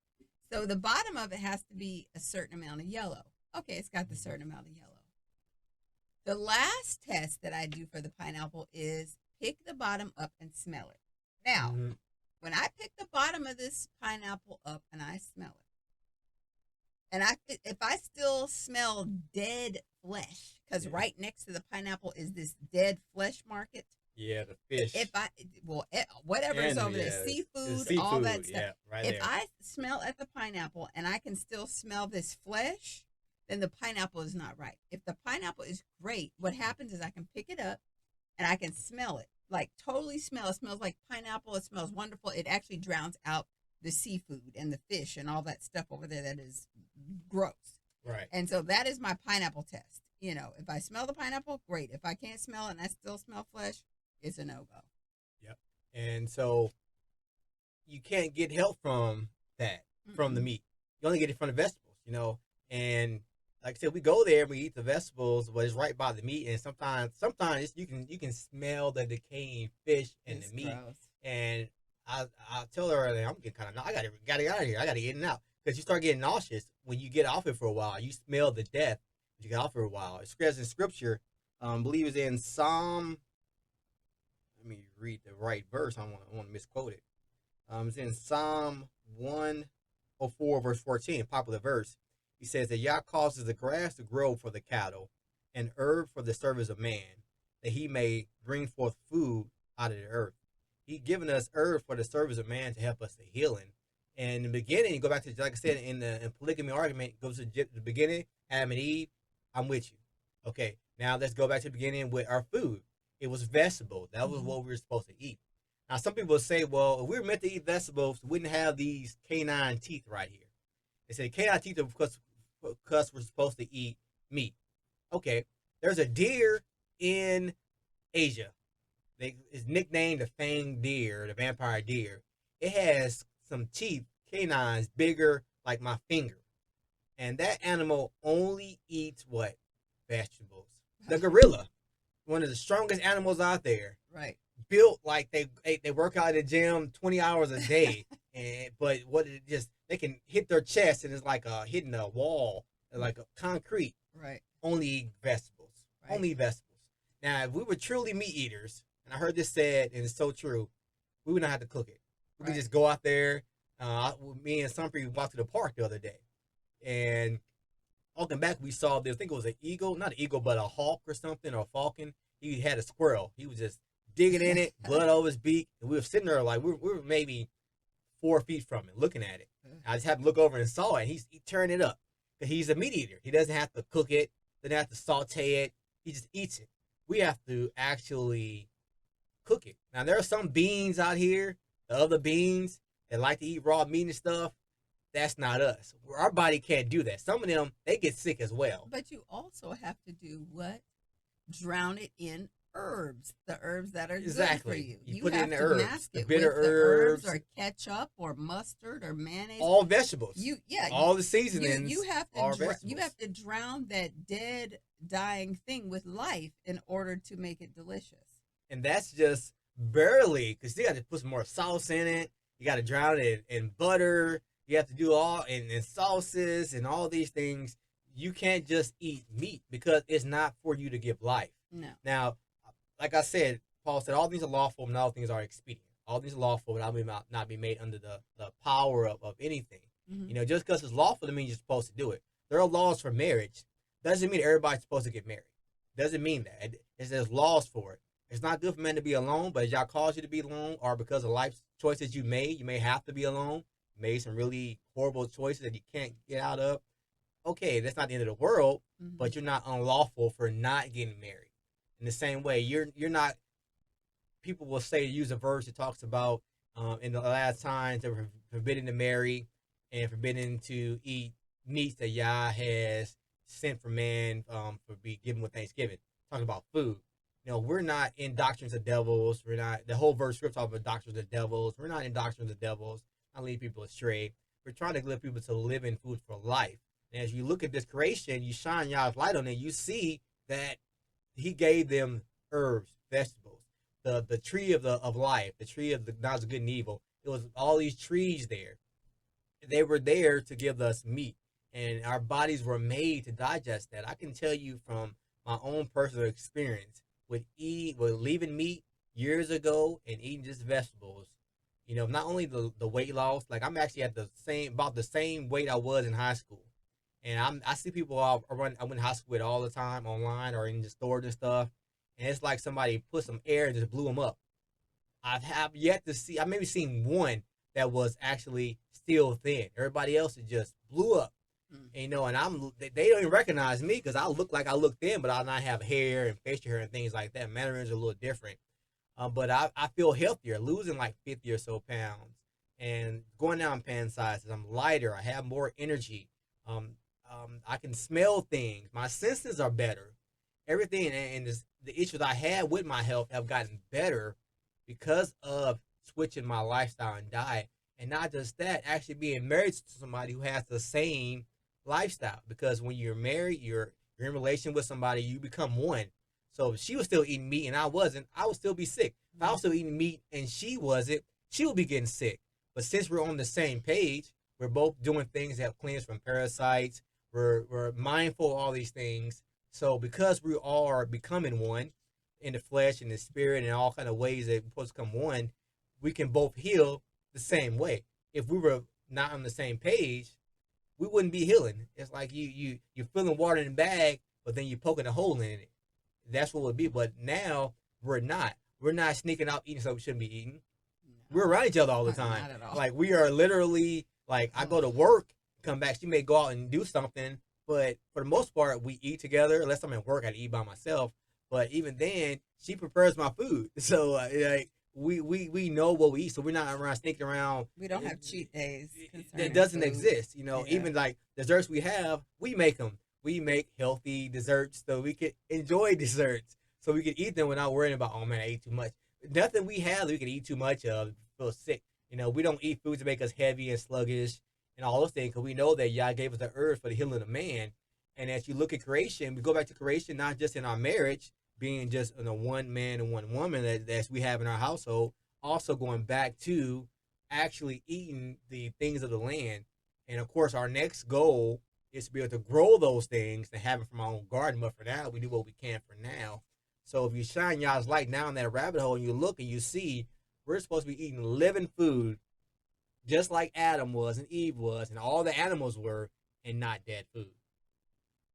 So the bottom of it has to be a certain amount of yellow. Okay, it's got the certain amount of yellow. The last test that I do for the pineapple is pick the bottom up and smell it. Now, when I pick the bottom of this pineapple up and I smell it, and if I still smell dead flesh, because right next to the pineapple is this dead flesh market. Yeah, the fish. Whatever's over there, seafood, all that stuff. Yeah, right if there. I smell at the pineapple and I can still smell this flesh, then the pineapple is not right. If the pineapple is great, what happens is I can pick it up and I can smell it, like totally smell. It smells like pineapple. It smells wonderful. It actually drowns out the seafood and the fish and all that stuff over there that is gross. Right. And so that is my pineapple test. You know, if I smell the pineapple, great. If I can't smell it and I still smell flesh, it's a no-go. Yep. And so you can't get help from that, from the meat. You only get it from the vegetables, you know. And like I said, we go there and we eat the vegetables, but it's right by the meat. And sometimes you can smell the decaying fish and the meat. Gross. And I tell her, I'm getting kind of, I gotta get out of here. I gotta get in and out, because you start getting nauseous when you get off it for a while. You smell the death. You get off for a while. It says in Scripture, I believe it's in Psalm. Let me read the right verse. I want to misquote it. It's in Psalm 104, verse 14, popular verse. He says that Yah causes the grass to grow for the cattle, and herb for the service of man, that he may bring forth food out of the earth. He given us herb for the service of man to help us to healing. And in the beginning, you go back to, like I said, in the polygamy argument, goes to the beginning, Adam and Eve, I'm with you. Okay, now let's go back to the beginning with our food. It was vegetable. That was what we were supposed to eat. Now, some people say, well, if we were meant to eat vegetables, we wouldn't have these canine teeth right here. They say canine teeth are because we're supposed to eat meat. Okay, there's a deer in Asia. It's nicknamed the fanged deer, the vampire deer. It has some teeth, canines, bigger like my finger. And that animal only eats what? Vegetables. The gorilla, one of the strongest animals out there. Right. Built like they work out at the gym 20 hours a day. But they can hit their chest and it's like hitting a wall, like a concrete. Right. Only eat vegetables. Right. Only vegetables. Now, if we were truly meat eaters, and I heard this said, and it's so true, we would not have to cook it. We could just go out there. Me and Sumpri walked to the park the other day. And walking back, we saw this, I think it was an eagle, not an eagle, but a hawk or something, or a falcon. He had a squirrel. He was just digging in it, blood over his beak. And we were sitting there like, we were maybe 4 feet from it, looking at it. I just happened to look over and saw it. He turned it up. He's a meat eater. He doesn't have to cook it. Doesn't have to saute it. He just eats it. We have to actually cook it. Now, there are some beings out here, the other beings that like to eat raw meat and stuff. That's not us. Our body can't do that. Some of them, they get sick as well. But you also have to do what? Drown it in herbs. The herbs that are good for you. You put it in the have herbs. to mask The it bitter with herbs. The herbs or ketchup or mustard or mayonnaise. All vegetables. All the seasonings. You have to drown that dead, dying thing with life in order to make it delicious. And that's just barely, because you got to put some more sauce in it. You got to drown it in butter. You have to do all in sauces and all these things. You can't just eat meat because it's not for you to give life. No. Now, like I said, Paul said, all things are lawful and all things are expedient. All things are lawful and not be made under the power of anything. Mm-hmm. You know, just because it's lawful doesn't mean you're supposed to do it. There are laws for marriage. Doesn't mean everybody's supposed to get married. Doesn't mean that. There's laws for it. It's not good for men to be alone, but as y'all cause you to be alone, or because of life choices you may have to be alone. Made some really horrible choices that you can't get out of. Okay, that's not the end of the world, but you're not unlawful for not getting married. In the same way, you're not. People will use a verse that talks about in the last times they were forbidden to marry and forbidden to eat meats that Yah has sent for man for be given with Thanksgiving. Talking about food. You know, we're not in doctrines of devils. We're not. The whole verse script talks about doctrines of devils. We're not in doctrines of devils. Not lead people astray. We're trying to get people to live in food for life. And as you look at this creation, you shine Yah's light on it. You see that He gave them herbs, vegetables, the tree of life, the tree of the knowledge of good and evil. It was all these trees there. They were there to give us meat, and our bodies were made to digest that. I can tell you from my own personal experience with leaving meat years ago and eating just vegetables, not only the weight loss, like I'm actually at about the same weight I was in high school. And I see people I went to high school with all the time online or in the stores and stuff, and it's like somebody put some air and just blew them up. Have yet to see. I've maybe seen one that was actually still thin. Everybody else is just blew up. And they don't even recognize me because I look like I look thin, but I not have hair and facial hair and things like that. Mandarins are a little different. But I feel healthier, losing like 50 or so pounds and going down pan sizes. I'm lighter. I have more energy. Um, I can smell things. My senses are better. Everything and the issues I had with my health have gotten better because of switching my lifestyle and diet. And not just that, actually being married to somebody who has the same lifestyle. Because when you're married, you're in relation with somebody, you become one. So if she was still eating meat and I wasn't, I would still be sick. If I was still eating meat and she wasn't, she would be getting sick. But since we're on the same page, we're both doing things that cleanse from parasites. We're mindful of all these things. So because we all are becoming one in the flesh and the spirit and all kind of ways that we're supposed to become one, we can both heal the same way. If we were not on the same page, we wouldn't be healing. It's like you're filling water in a bag, but then you're poking a hole in it. That's what it would be. But now we're not. We're not sneaking out eating something we shouldn't be eating. No. We're around each other all the time. Not at all. Like we are literally like I go to work, come back. She may go out and do something, but for the most part, we eat together. Unless I'm at work, I eat by myself. But even then, she prepares my food. So like we know what we eat. So we're not around sneaking around. We don't have cheat days. That doesn't food. exist. Even like desserts we have, we make them. We make healthy desserts so we can enjoy desserts. So we can eat them without worrying about, oh man, I ate too much. Nothing we have that we can eat too much of, feel sick. We don't eat foods that make us heavy and sluggish and all those things because we know that Yah gave us the earth for the healing of man. And as you look at creation, we go back to creation, not just in our marriage, being just one man and one woman that we have in our household, also going back to actually eating the things of the land. And of course, our next goal is to be able to grow those things and have it from our own garden. But for now, we do what we can for now. So if you shine y'all's light down that rabbit hole and you look and you see we're supposed to be eating living food just like Adam was and Eve was and all the animals were and not dead food.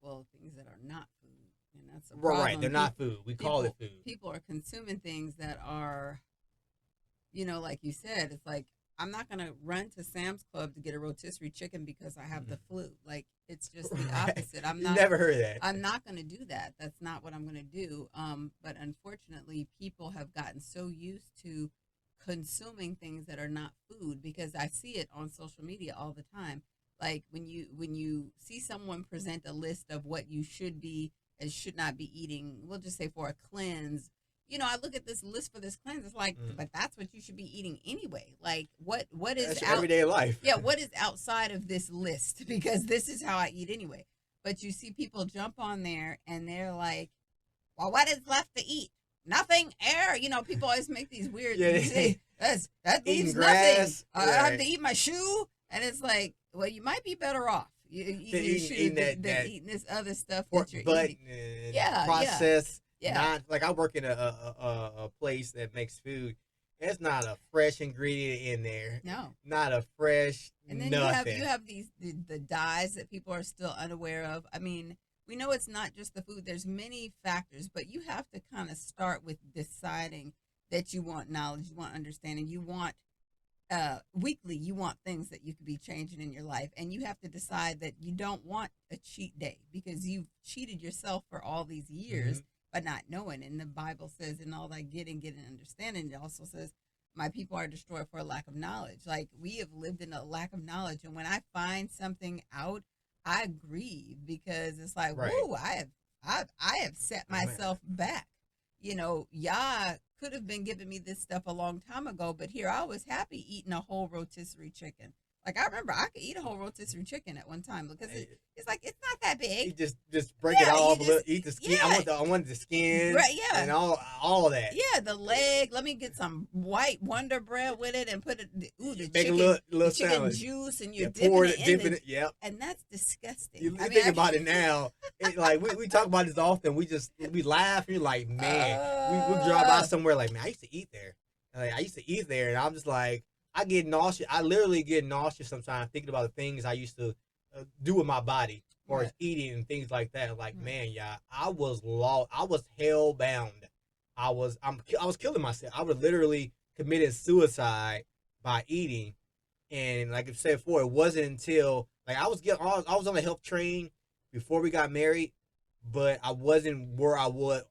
Well, things that are not food. And that's a problem. Right, they're not food. We call it food. People are consuming things that are, like you said, it's like, I'm not going to run to Sam's Club to get a rotisserie chicken because I have the flu. Like, it's just the opposite. I'm not. Never heard of that. I'm not going to do that. That's not what I'm going to do. But unfortunately, people have gotten so used to consuming things that are not food because I see it on social media all the time. Like when you see someone present a list of what you should be and should not be eating, we'll just say for a cleanse. I look at this list for this cleanse. It's like, but that's what you should be eating anyway. Like, what is everyday life? Yeah, what is outside of this list? Because this is how I eat anyway. But you see people jump on there and they're like, well, what is left to eat? Nothing. Air. People always make these weird. That leaves nothing. I have to eat my shoe, and it's like, well, you might be better off. Eating this other stuff that you're eating. Processed. Yeah. Not like I work in a place that makes food. There's not a fresh ingredient in there. No. Not a fresh and then nothing. you have these the dyes that people are still unaware of. I mean, we know it's not just the food. There's many factors, but you have to kind of start with deciding that you want knowledge, you want understanding, you want weekly, you want things that you could be changing in your life, and you have to decide that you don't want a cheat day because you've cheated yourself for all these years. But not knowing. And the Bible says, in all that getting understanding, it also says, my people are destroyed for a lack of knowledge. Like, we have lived in a lack of knowledge. And when I find something out, I grieve because it's like, whoa, I have set myself back. Yah could have been giving me this stuff a long time ago, but here I was happy eating a whole rotisserie chicken. Like I remember I could eat a whole rotisserie chicken at one time because it's like it's not that You big. just break it off, eat the skin. Yeah, I want the skin, right? Yeah, and all that. yeah, the leg. Let me get some white Wonder Bread with it and put it. Ooh, the Make chicken, a little the chicken sandwich. juice, and you're Pour dipping it. Yep. and that's disgusting. You think about it now. Like we talk about this often. We laugh. You're like, man, we drive by somewhere like, man, I used to eat there. Like, I used to eat there, and I'm just like, I get nauseous. I literally get nauseous sometimes thinking about the things I used to do with my body, or as eating and things like that. Like, man, yeah, I was lost. I was hell bound. I was killing myself. I was literally committing suicide by eating. And like I said before, it wasn't until like I was on a health train before we got married, but I wasn't where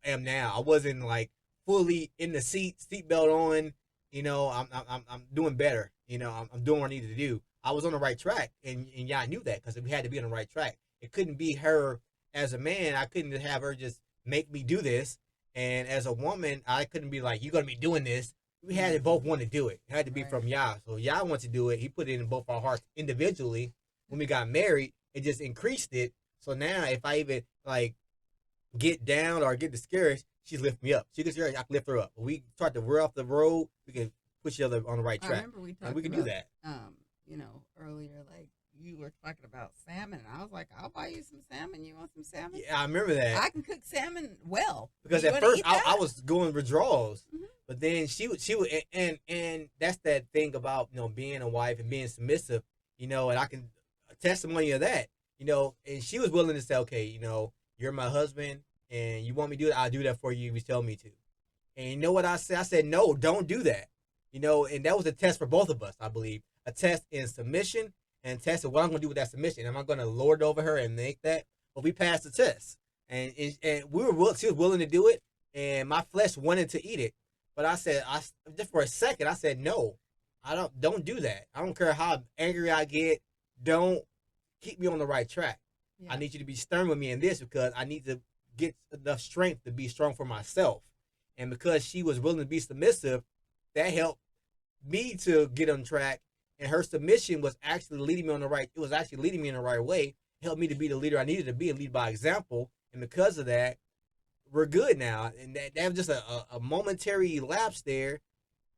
am now. I wasn't like fully in the seatbelt on. You know, I'm doing better. You know, I'm doing what I needed to do. I was on the right track, and yeah, I knew that because we had to be on the right track. It couldn't be her as a man. I couldn't have her just make me do this, and as a woman, I couldn't be like, you're gonna be doing this. We had to both want to do it. It had to be from Yah. So Yah wants to do it. He put it in both our hearts individually. When we got married, it just increased it. So now if I even like get down or get discouraged, she's lift me up. She gets discouraged, I can lift her up. When we start to wear off the road, we can put each other on the right track. I remember we talked we can about, do that. You know, earlier, like you were talking about salmon, and I was like, I'll buy you some salmon. You want some salmon? Yeah, I remember that. I can cook salmon well. Because at first I was going withdrawals, but then she would, and that's that thing about, you know, being a wife and being submissive, you know, and I can testimony of that, you know, and she was willing to say, okay, you know, you're my husband and you want me to do it, I'll do that for you if you tell me to. And you know what I said? I said, no, don't do that. You know, and that was a test for both of us, I believe. A test in submission and a test of what I'm going to do with that submission. Am I going to lord over her and make that? But we passed the test. And she was willing to do it, and my flesh wanted to eat it. But I said, just for a second, I said, no, don't do that. I don't care how angry I get. Don't keep me on the right track. Yeah. I need you to be stern with me in this because I need to get enough strength to be strong for myself. And because she was willing to be submissive, that helped me to get on track. And her submission was actually leading me in the right way. It helped me to be the leader I needed to be and lead by example. And because of that, we're good now. And that was just a momentary lapse there.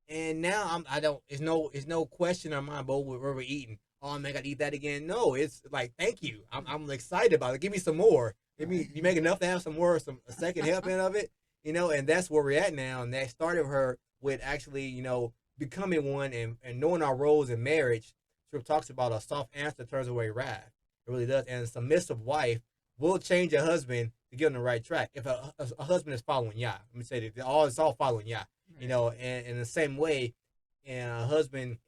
And now it's no question in my mind about where we're eating. Oh man, I gotta eat that again. No, it's like, thank you. I'm excited about it. Give me some more. You make enough to have some more, a second helping of it. You know, and that's where we're at now. And that started her with actually, you know, becoming one and knowing our roles in marriage. Scripture talks about a soft answer turns away wrath. It really does. And a submissive wife will change a husband to get on the right track. If a husband is following Yah, let me say that it's all following Yah. Right. You know, and in the same way, and a husband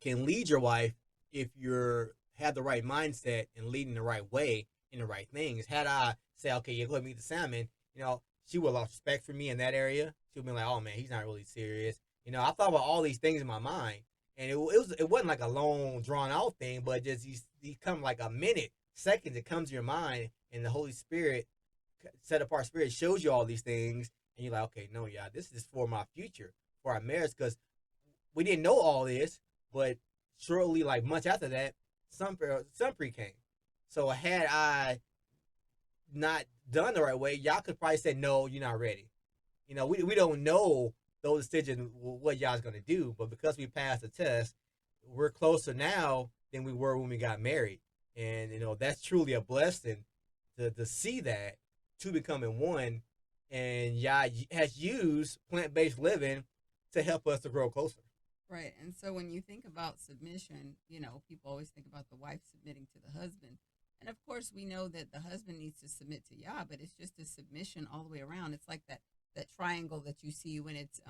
can lead your wife if you have the right mindset and leading the right way in the right things. Had I say, okay, you go ahead and eat the salmon, you know, she would have lost respect for me in that area. She would be like, oh man, he's not really serious. You know, I thought about all these things in my mind, and it wasn't like a long drawn out thing, but just these come like a minute, seconds. It comes to your mind, and the Holy Spirit, set apart spirit, shows you all these things, and you're like, okay, no, yeah, this is for my future, for our marriage, because we didn't know all this, but shortly, like months after that, Sunpre came. So had I not done the right way, y'all could probably say, no, you're not ready. You know, we don't know those decisions, what y'all's going to do, but because we passed the test, we're closer now than we were when we got married. And, you know, that's truly a blessing to see that, two becoming one, and Yah has used plant-based living to help us to grow closer. Right. And so when you think about submission, you know, people always think about the wife submitting to the husband. And of course, we know that the husband needs to submit to Yah, but it's just a submission all the way around. It's like that triangle that you see when it's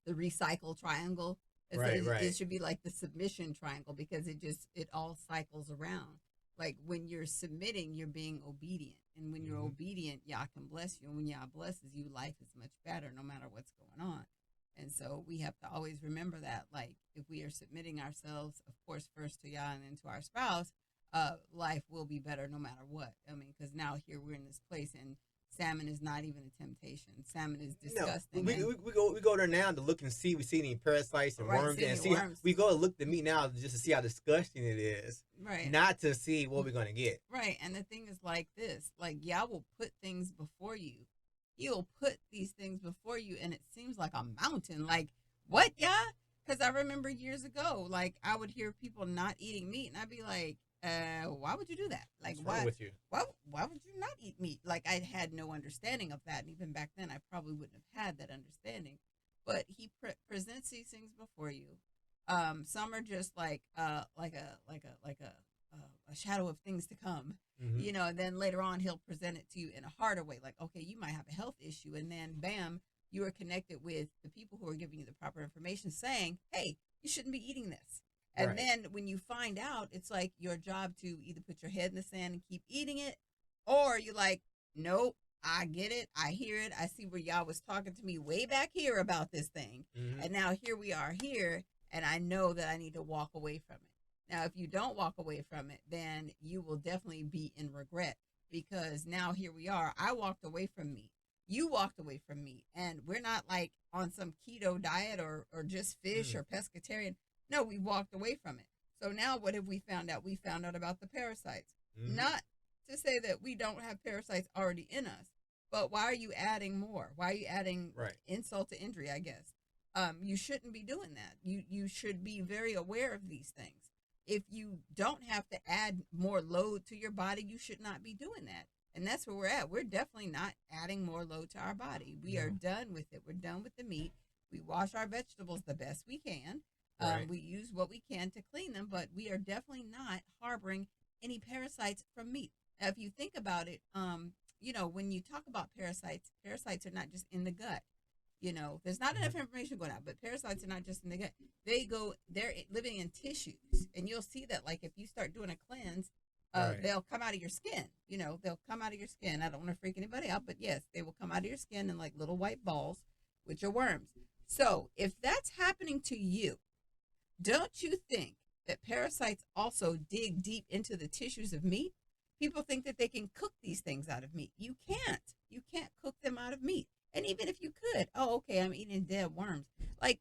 the recycle triangle. Right. It should be like the submission triangle because it all cycles around. Like when you're submitting, you're being obedient. And when you're obedient, Yah can bless you. And when Yah blesses you, life is much better no matter what's going on. And so we have to always remember that, like, if we are submitting ourselves, of course, first to Yah and then to our spouse, life will be better no matter what. I mean, because now here we're in this place, and salmon is not even a temptation. Salmon is No, disgusting. we go there now to look and see we see any parasites and Right, worms see and any see worms. we go and look the meat now just to see how disgusting it is, Right. not to see what we're gonna get. Right. And the thing is like this, like Yah will put things before you. He'll put these things before you and it seems like a mountain. Like, what, Yah? Because I remember years ago, like I would hear people not eating meat and I'd be like, why would you do that? Like, What's wrong with you? why would you not eat meat? Like I had no understanding of that. And even back then I probably wouldn't have had that understanding. But he presents these things before you. Some are just like a shadow of things to come, Mm-hmm. and then later on he'll present it to you in a harder way, like, okay, you might have a health issue, and then bam, you are connected with the people who are giving you the proper information saying, hey, you shouldn't be eating this. And Right. then when you find out, it's like your job to either put your head in the sand and keep eating it, or you're like, nope, I get it, I hear it, I see where y'all was talking to me way back here about this thing, Mm-hmm. and now here we are here, and I know that I need to walk away from it. Now, if you don't walk away from it, then you will definitely be in regret, because now here we are. I walked away from meat. You walked away from meat, and we're not like on some keto diet or just fish or pescatarian. No, we walked away from it. So now what have we found out? We found out about the parasites. Mm-hmm. Not to say that we don't have parasites already in us, but why are you adding more? Why are you adding Right. insult to injury, I guess? You shouldn't be doing that. You should be very aware of these things. If you don't have to add more load to your body, you should not be doing that. And that's where we're at. We're definitely not adding more load to our body. We are done with it. We're done with the meat. We wash our vegetables the best we can. Right. We use what we can to clean them, but we are definitely not harboring any parasites from meat. Now, if you think about it, when you talk about parasites are not just in the gut. There's not enough information going out, but parasites are not just in the gut. They're living in tissues, and you'll see that, like, if you start doing a cleanse, Right. they'll come out of your skin. They'll come out of your skin. I don't want to freak anybody out, but yes, they will come out of your skin in like little white balls, which are worms. So if that's happening to you, don't you think that parasites also dig deep into the tissues of meat? People think that they can cook these things out of meat. You can't. You can't cook them out of meat. And even if you could, oh, okay, I'm eating dead worms. Like,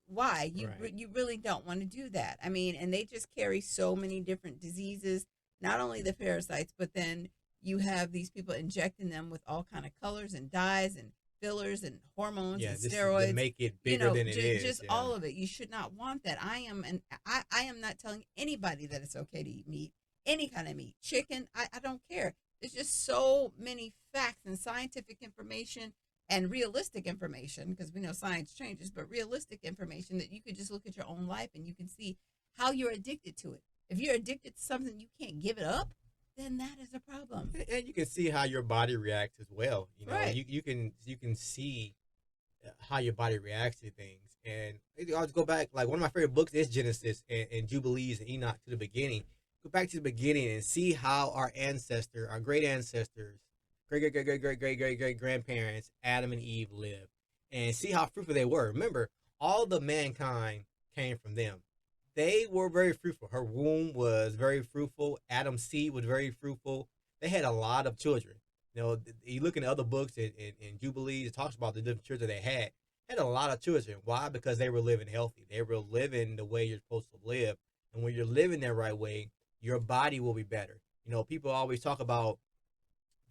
why? Right. You really don't want to do that. I mean, and they just carry so many different diseases, not only the parasites, but then you have these people injecting them with all kind of colors and dyes and fillers and hormones Yeah, and this is steroids. to make it bigger than it is. Just Yeah. all of it. You should not want that. I am not telling anybody that it's okay to eat meat, any kind of meat, chicken. I don't care. There's just so many facts and scientific information and realistic information, because we know science changes, but realistic information that you could just look at your own life and you can see how you're addicted to it. If you're addicted to something, you can't give it up, then that is a problem. And you can see how your body reacts as well. Right. You can see how your body reacts to things. And I'll just go back. Like, one of my favorite books is Genesis and Jubilees and Enoch, to the beginning. Go back to the beginning and see how our great ancestors, great grandparents, Adam and Eve, lived, and see how fruitful they were. Remember, all the mankind came from them. They were very fruitful. Her womb was very fruitful. Adam's seed was very fruitful. They had a lot of children. You look in other books in Jubilees, it talks about the different children they had. They had a lot of children. Why? Because they were living healthy. They were living the way you're supposed to live. And when you're living that right way, your body will be better. People always talk about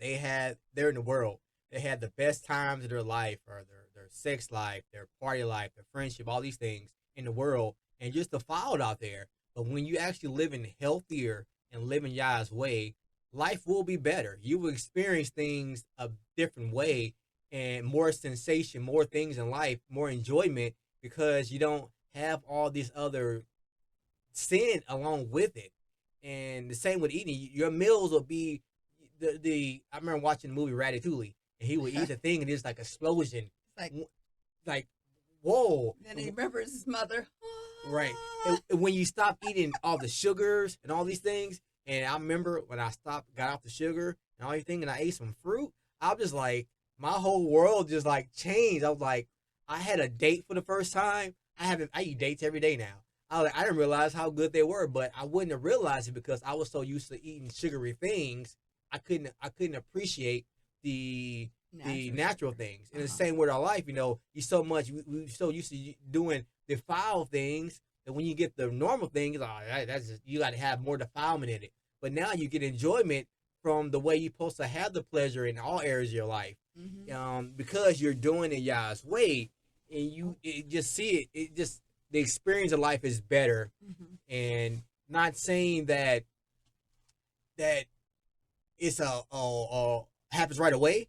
they're in the world. They had the best times of their life, or their sex life, their party life, their friendship, all these things in the world, and just the foul out there. But when you actually live in healthier and live in Yah's way, life will be better. You will experience things a different way, and more sensation, more things in life, more enjoyment, because you don't have all this other sin along with it. And the same with eating. Your meals will be I remember watching the movie Ratatouille, and he would eat the thing, and it's like explosion, like whoa. Then he remembers his mother. Right. And when you stop eating all the sugars and all these things, and I remember when I got off the sugar and all everything, and I ate some fruit, I was just like, my whole world just like changed. I was like, I had a date for the first time. I eat dates every day now. I didn't realize how good they were, but I wouldn't have realized it because I was so used to eating sugary things. I couldn't appreciate the natural things. And the Uh-huh. same with our life, you so much we so used to doing defiled things that when you get the normal things, that's just, you got to have more defilement in it. But now you get enjoyment from the way you're supposed to have the pleasure in all areas of your life, because you're doing it Yah's way, and just see it. It just the experience of life is better, and not saying that it's a happens right away,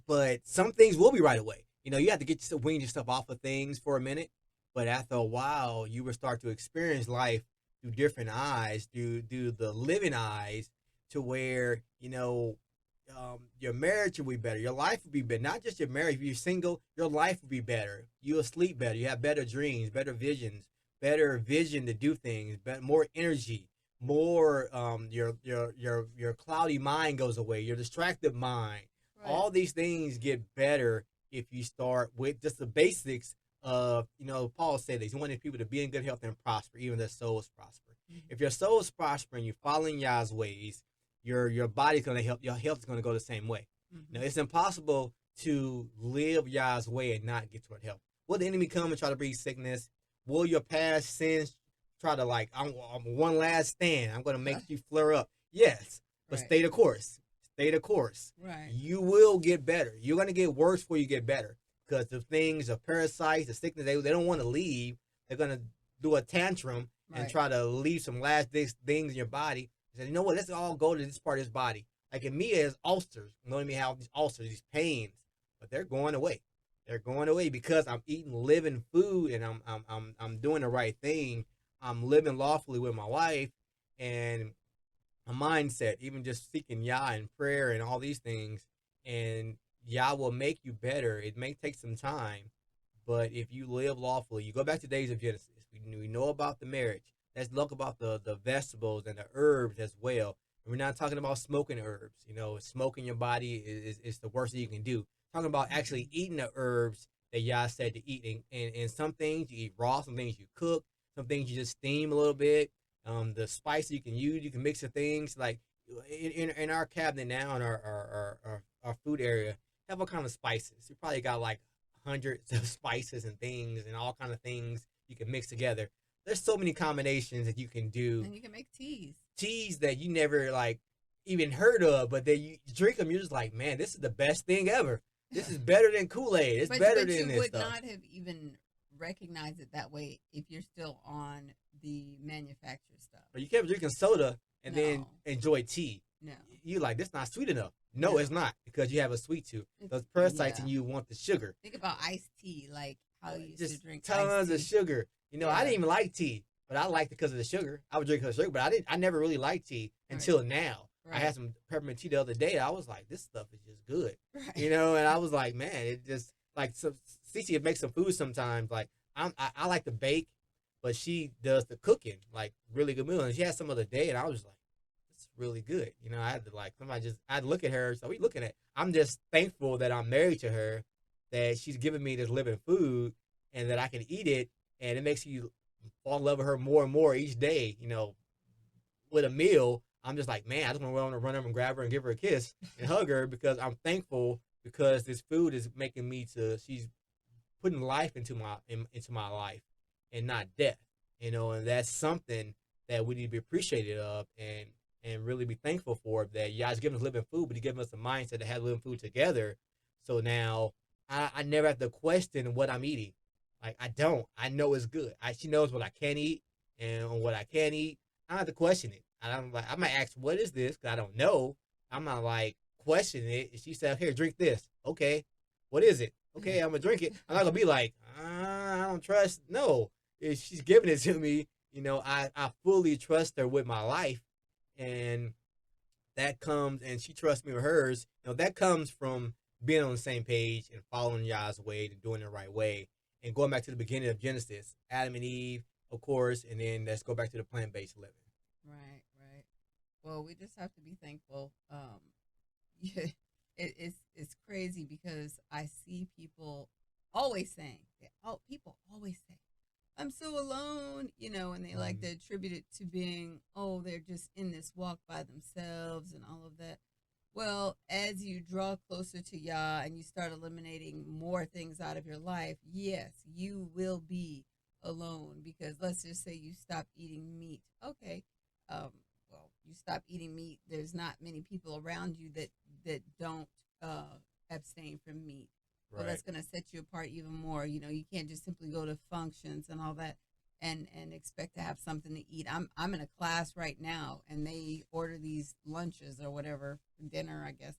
but some things will be right away. You have to get wean yourself off of things for a minute, but after a while, you will start to experience life through different eyes, through the living eyes, to where your marriage will be better, your life will be better. Not just your marriage. If you're single, your life will be better. You'll sleep better. You have better dreams, better visions, better vision to do things, more energy, more your cloudy mind goes away, your distracted mind. Right. All these things get better if you start with just the basics of, Paul said this. He wanted people to be in good health and prosper, even their souls prosper. If your soul is prospering, you're following Yah's ways, your body's going to help, your health is going to go the same way. Now, it's impossible to live Yah's way and not get toward health. Will the enemy come and try to bring sickness? Will your past sins try to I'm one last stand, I'm going to make you flare up? Yes, but stay the course. Stay the course. Right. You will get better. You're going to get worse before you get better, because the things, the parasites, the sickness, they don't want to leave. They're going to do a tantrum and try to leave some last things in your body. Say, you know what? Let's all go to this part of his body. Like in me, it's ulcers. You know me have these ulcers, these pains, but they're going away. They're going away because I'm eating living food, and I'm doing the right thing. I'm living lawfully with my wife, and my mindset, even just seeking Yah and prayer and all these things, and Yah will make you better. It may take some time, but if you live lawfully, you go back to days of Genesis. We know about the marriage. Let's look about the vegetables and the herbs as well. And we're not talking about smoking herbs. Smoking your body is the worst thing you can do. Talking about actually eating the herbs that Yah said to eat. And some things you eat raw, some things you cook, some things you just steam a little bit. The spice you can use, you can mix the things. Like in our cabinet now, in our food area, have all kind of spices. We probably got like hundreds of spices and things and all kind of things you can mix together. There's so many combinations that you can do. And you can make teas. Teas that you never even heard of, but then you drink them, you're just like, man, this is the best thing ever. This is better than Kool-Aid. It's better than this stuff. But you would not have even recognized it that way if you're still on the manufactured stuff. But you kept drinking soda and then enjoy tea. No. You're like, this is not sweet enough. No, it's not, because you have a sweet tooth. Those parasites in you want the sugar. Think about iced tea, like how you used to drink tons of sugar. I didn't even like tea, but I liked it because of the sugar. I would drink because of sugar, but I never really liked tea until now. Right. I had some peppermint tea the other day. I was like, this stuff is just good. Right. And I was like, man, it just, like, Cece makes some food sometimes. Like, I like to bake, but she does the cooking, like, really good meal. And she had some other day, and I was like, it's really good. I had to, I'd look at her. So we looking at, I'm just thankful that I'm married to her, that she's giving me this living food, and that I can eat it. And it makes you fall in love with her more and more each day. With a meal, I'm just like, man, I just want to run over and grab her and give her a kiss and hug her, because I'm thankful, because this food is making me she's putting life into my life and not death. And that's something that we need to be appreciative of and really be thankful for, that Yah's giving us living food, but He giving us a mindset to have living food together. So now I never have to question what I'm eating. Like, I don't. I know it's good. She knows what I can eat and what I can't eat. I don't have to question it. I might ask, what is this? Because I don't know. I'm not question it. She said, here, drink this. Okay. What is it? Okay, I'm going to drink it. I'm not going to be like, I don't trust. No. If she's giving it to me, I fully trust her with my life. And that comes, and she trusts me with hers. That comes from being on the same page and following Yah's way and doing it the right way. And going back to the beginning of Genesis, Adam and Eve, of course, and then let's go back to the plant-based living. Right. Well, we just have to be thankful. It's crazy, because I see people always saying, people always say, I'm so alone, and they like to attribute it to being, they're just in this walk by themselves and all of that. Well, as you draw closer to Yah and you start eliminating more things out of your life, yes, you will be alone because let's just say you stop eating meat. Okay. Um, well, you stop eating meat. There's not many people around you that don't abstain from meat. So Right. that's going to set you apart even more. You can't just simply go to functions and all that and expect to have something to eat. I'm in a class right now and they order these lunches or whatever, dinner, I guess.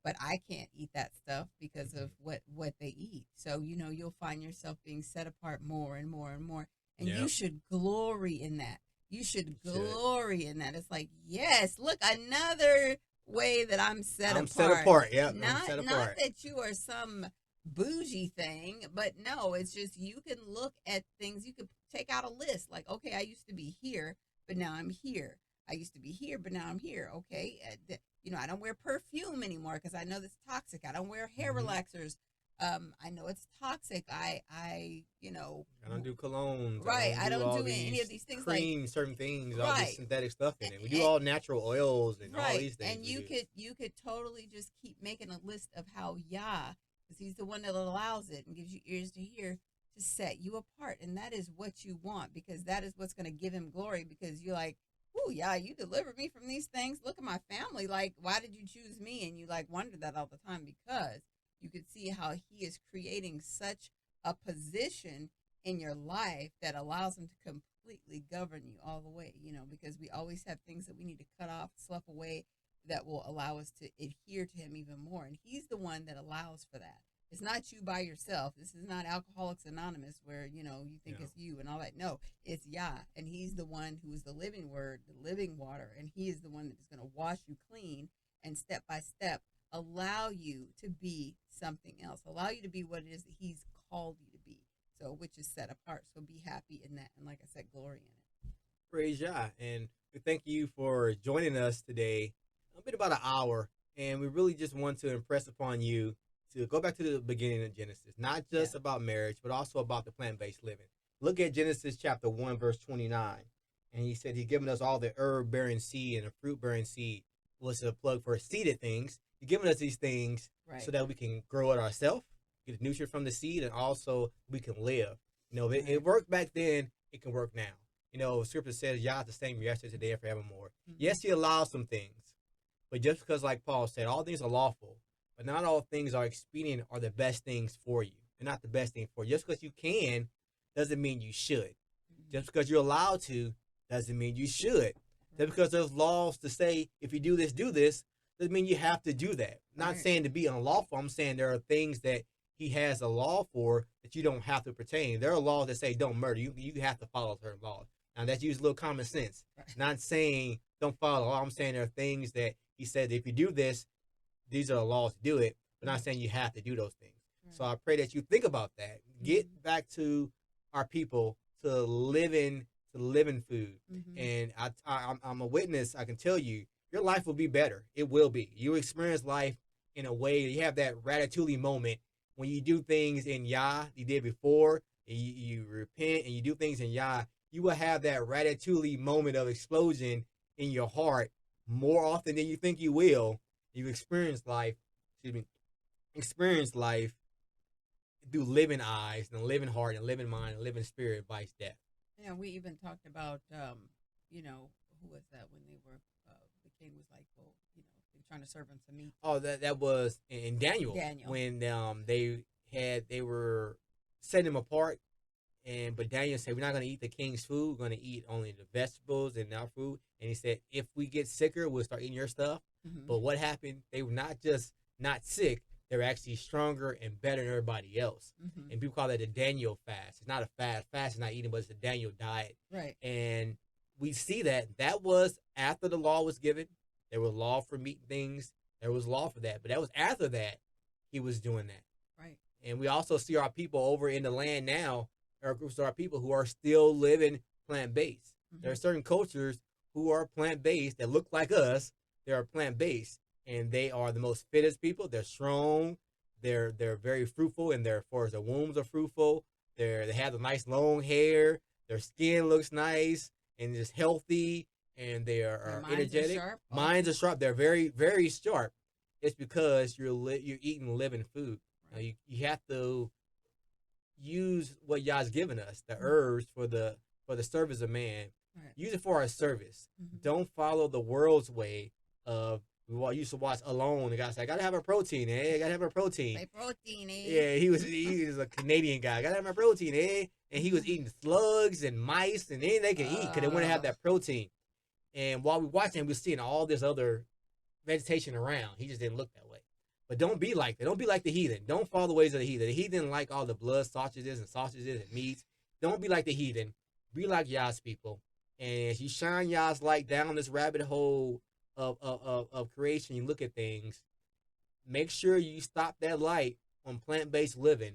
But I can't eat that stuff because of what they eat. So, you'll find yourself being set apart more and more and more. And Yeah. you should glory in that. You should You should. glory in that. It's like, yes, look, another way that I'm set apart. I'm set apart. Yep. Not I'm set not apart. that you are some bougie thing, but no, it's just you can look at things. You could take out a list like, okay, I used to be here, but now I'm here. I used to be here, but now I'm here. Okay, I don't wear perfume anymore because I know that's toxic. I don't wear hair relaxers. I know it's toxic. I don't do colognes. right. I don't all do any of these things like creams, certain things, all right. this synthetic stuff in it. We do And- all natural oils and all right. these things. And you could totally just keep making a list of how Yah, because He's the one that allows it and gives you ears to hear to set you apart, and that is what you want because that is what's going to give Him glory. Because you're like, oh yeah, you delivered me from these things. Look at my family. Like, why did you choose me? And you like wonder that all the time because you could see how He is creating such a position in your life that allows Him to completely govern you all the way, because we always have things that we need to cut off, slough away that will allow us to adhere to Him even more. And He's the one that allows for that. It's not you by yourself. This is not Alcoholics Anonymous where, you think it's you and all that. No, it's Yah. And He's the one who is the living word, the living water. And He is the one that is going to wash you clean and step by step allow you to be something else, allow you to be what it is that He's called you to be. So, which is set apart. So be happy in that. And like I said, glory in it. Praise Yah. And we thank you for joining us today. It's been about an hour. And we really just want to impress upon you to go back to the beginning of Genesis, not just about marriage, but also about the plant-based living. Look at Genesis chapter 1, verse 29. And He said He's given us all the herb-bearing seed and the fruit-bearing seed. Was a plug for seeded things. He's given us these things so that we can grow it ourselves, get the nutrient from the seed, and also we can live. It worked back then. It can work now. Scripture says Yah is the same yesterday, today, and forevermore. Mm-hmm. Yes, He allows some things, but just because, like Paul said, all things are lawful, but not all things are expedient or the best things for you. They're not the best thing for you. Just because you can doesn't mean you should. Mm-hmm. Just because you're allowed to doesn't mean you should. Just because there's laws to say if you do this, doesn't mean you have to do that. Not saying to be unlawful. I'm saying there are things that He has a law for that you don't have to pertain. There are laws that say don't murder. You have to follow certain laws. Now that's use a little common sense. Not saying don't follow the law. I'm saying there are things that He said if you do this, these are the laws to do it. But not saying you have to do those things. So I pray that you think about that. Get back to our people to living food. And I'm a witness. I can tell you, your life will be better. It will be. You experience life in a way. You have that ratatouille moment when you do things in Yah you did before, and you repent and you do things in Yah. You will have that ratatouille moment of explosion in your heart more often than you think you will. You experience life through living eyes and living heart and living mind and living spirit, vice death. Yeah, we even talked about, who was that when they were, the king was like, well, they're trying to serve him some meat. Oh, that was in Daniel. When they were setting him apart, but Daniel said, we're not going to eat the king's food. We're going to eat only the vegetables and our food. And he said, if we get sicker, we'll start eating your stuff. Mm-hmm. But what happened? They were not just not sick. They were actually stronger and better than everybody else. Mm-hmm. And people call that the Daniel fast. It's not a fast. Fast is not eating, but it's a Daniel diet. Right. And we see that was after the law was given. There was law for meat things. There was law for that. But that was after that he was doing that. Right. And we also see our people over in the land now, our groups of our people who are still living plant-based. Mm-hmm. There are certain cultures who are plant-based that look like us. They are plant-based. And they are the most fittest people. They're strong. They're very fruitful, and their wombs are fruitful. They have the nice long hair. Their skin looks nice and just healthy, and they are energetic. Minds are sharp. They're very, very sharp. it's because you're eating living food. You have to use what Yah's given us, the herbs for the service of man. Right. Use it for our service. Mm-hmm. Don't follow the world's way of what used to watch Alone. The guy said, "I gotta have a protein, eh? I gotta have a protein." My protein, eh? Yeah, he was a Canadian guy. I gotta have my protein, eh? And he was eating slugs and mice and anything they could eat because they want to have that protein. And while we watching him, we're seeing all this other vegetation around. He just didn't look that way. But don't be like that. Don't be like the heathen. Don't follow the ways of the heathen. The heathen like all the blood sausages and meats. Don't be like the heathen. Be like Yah's people. And as you shine Yah's light down this rabbit hole of creation, you look at things, make sure you stop that light on plant-based living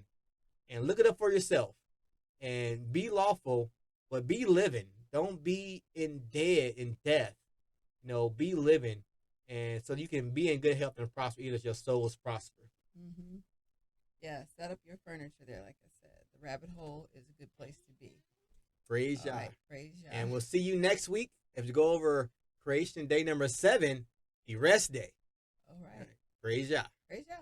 and look it up for yourself. And be lawful, but be living. Don't be in death. Be living. And so you can be in good health and prosper, even as your souls prosper. Mm-hmm. Yeah, set up your furniture there, like I said. The rabbit hole is a good place to be. Praise Yah. Right, praise Yah. And we'll see you next week as we go over creation day number 7, the rest day. All right. Praise Yah. Praise Yah.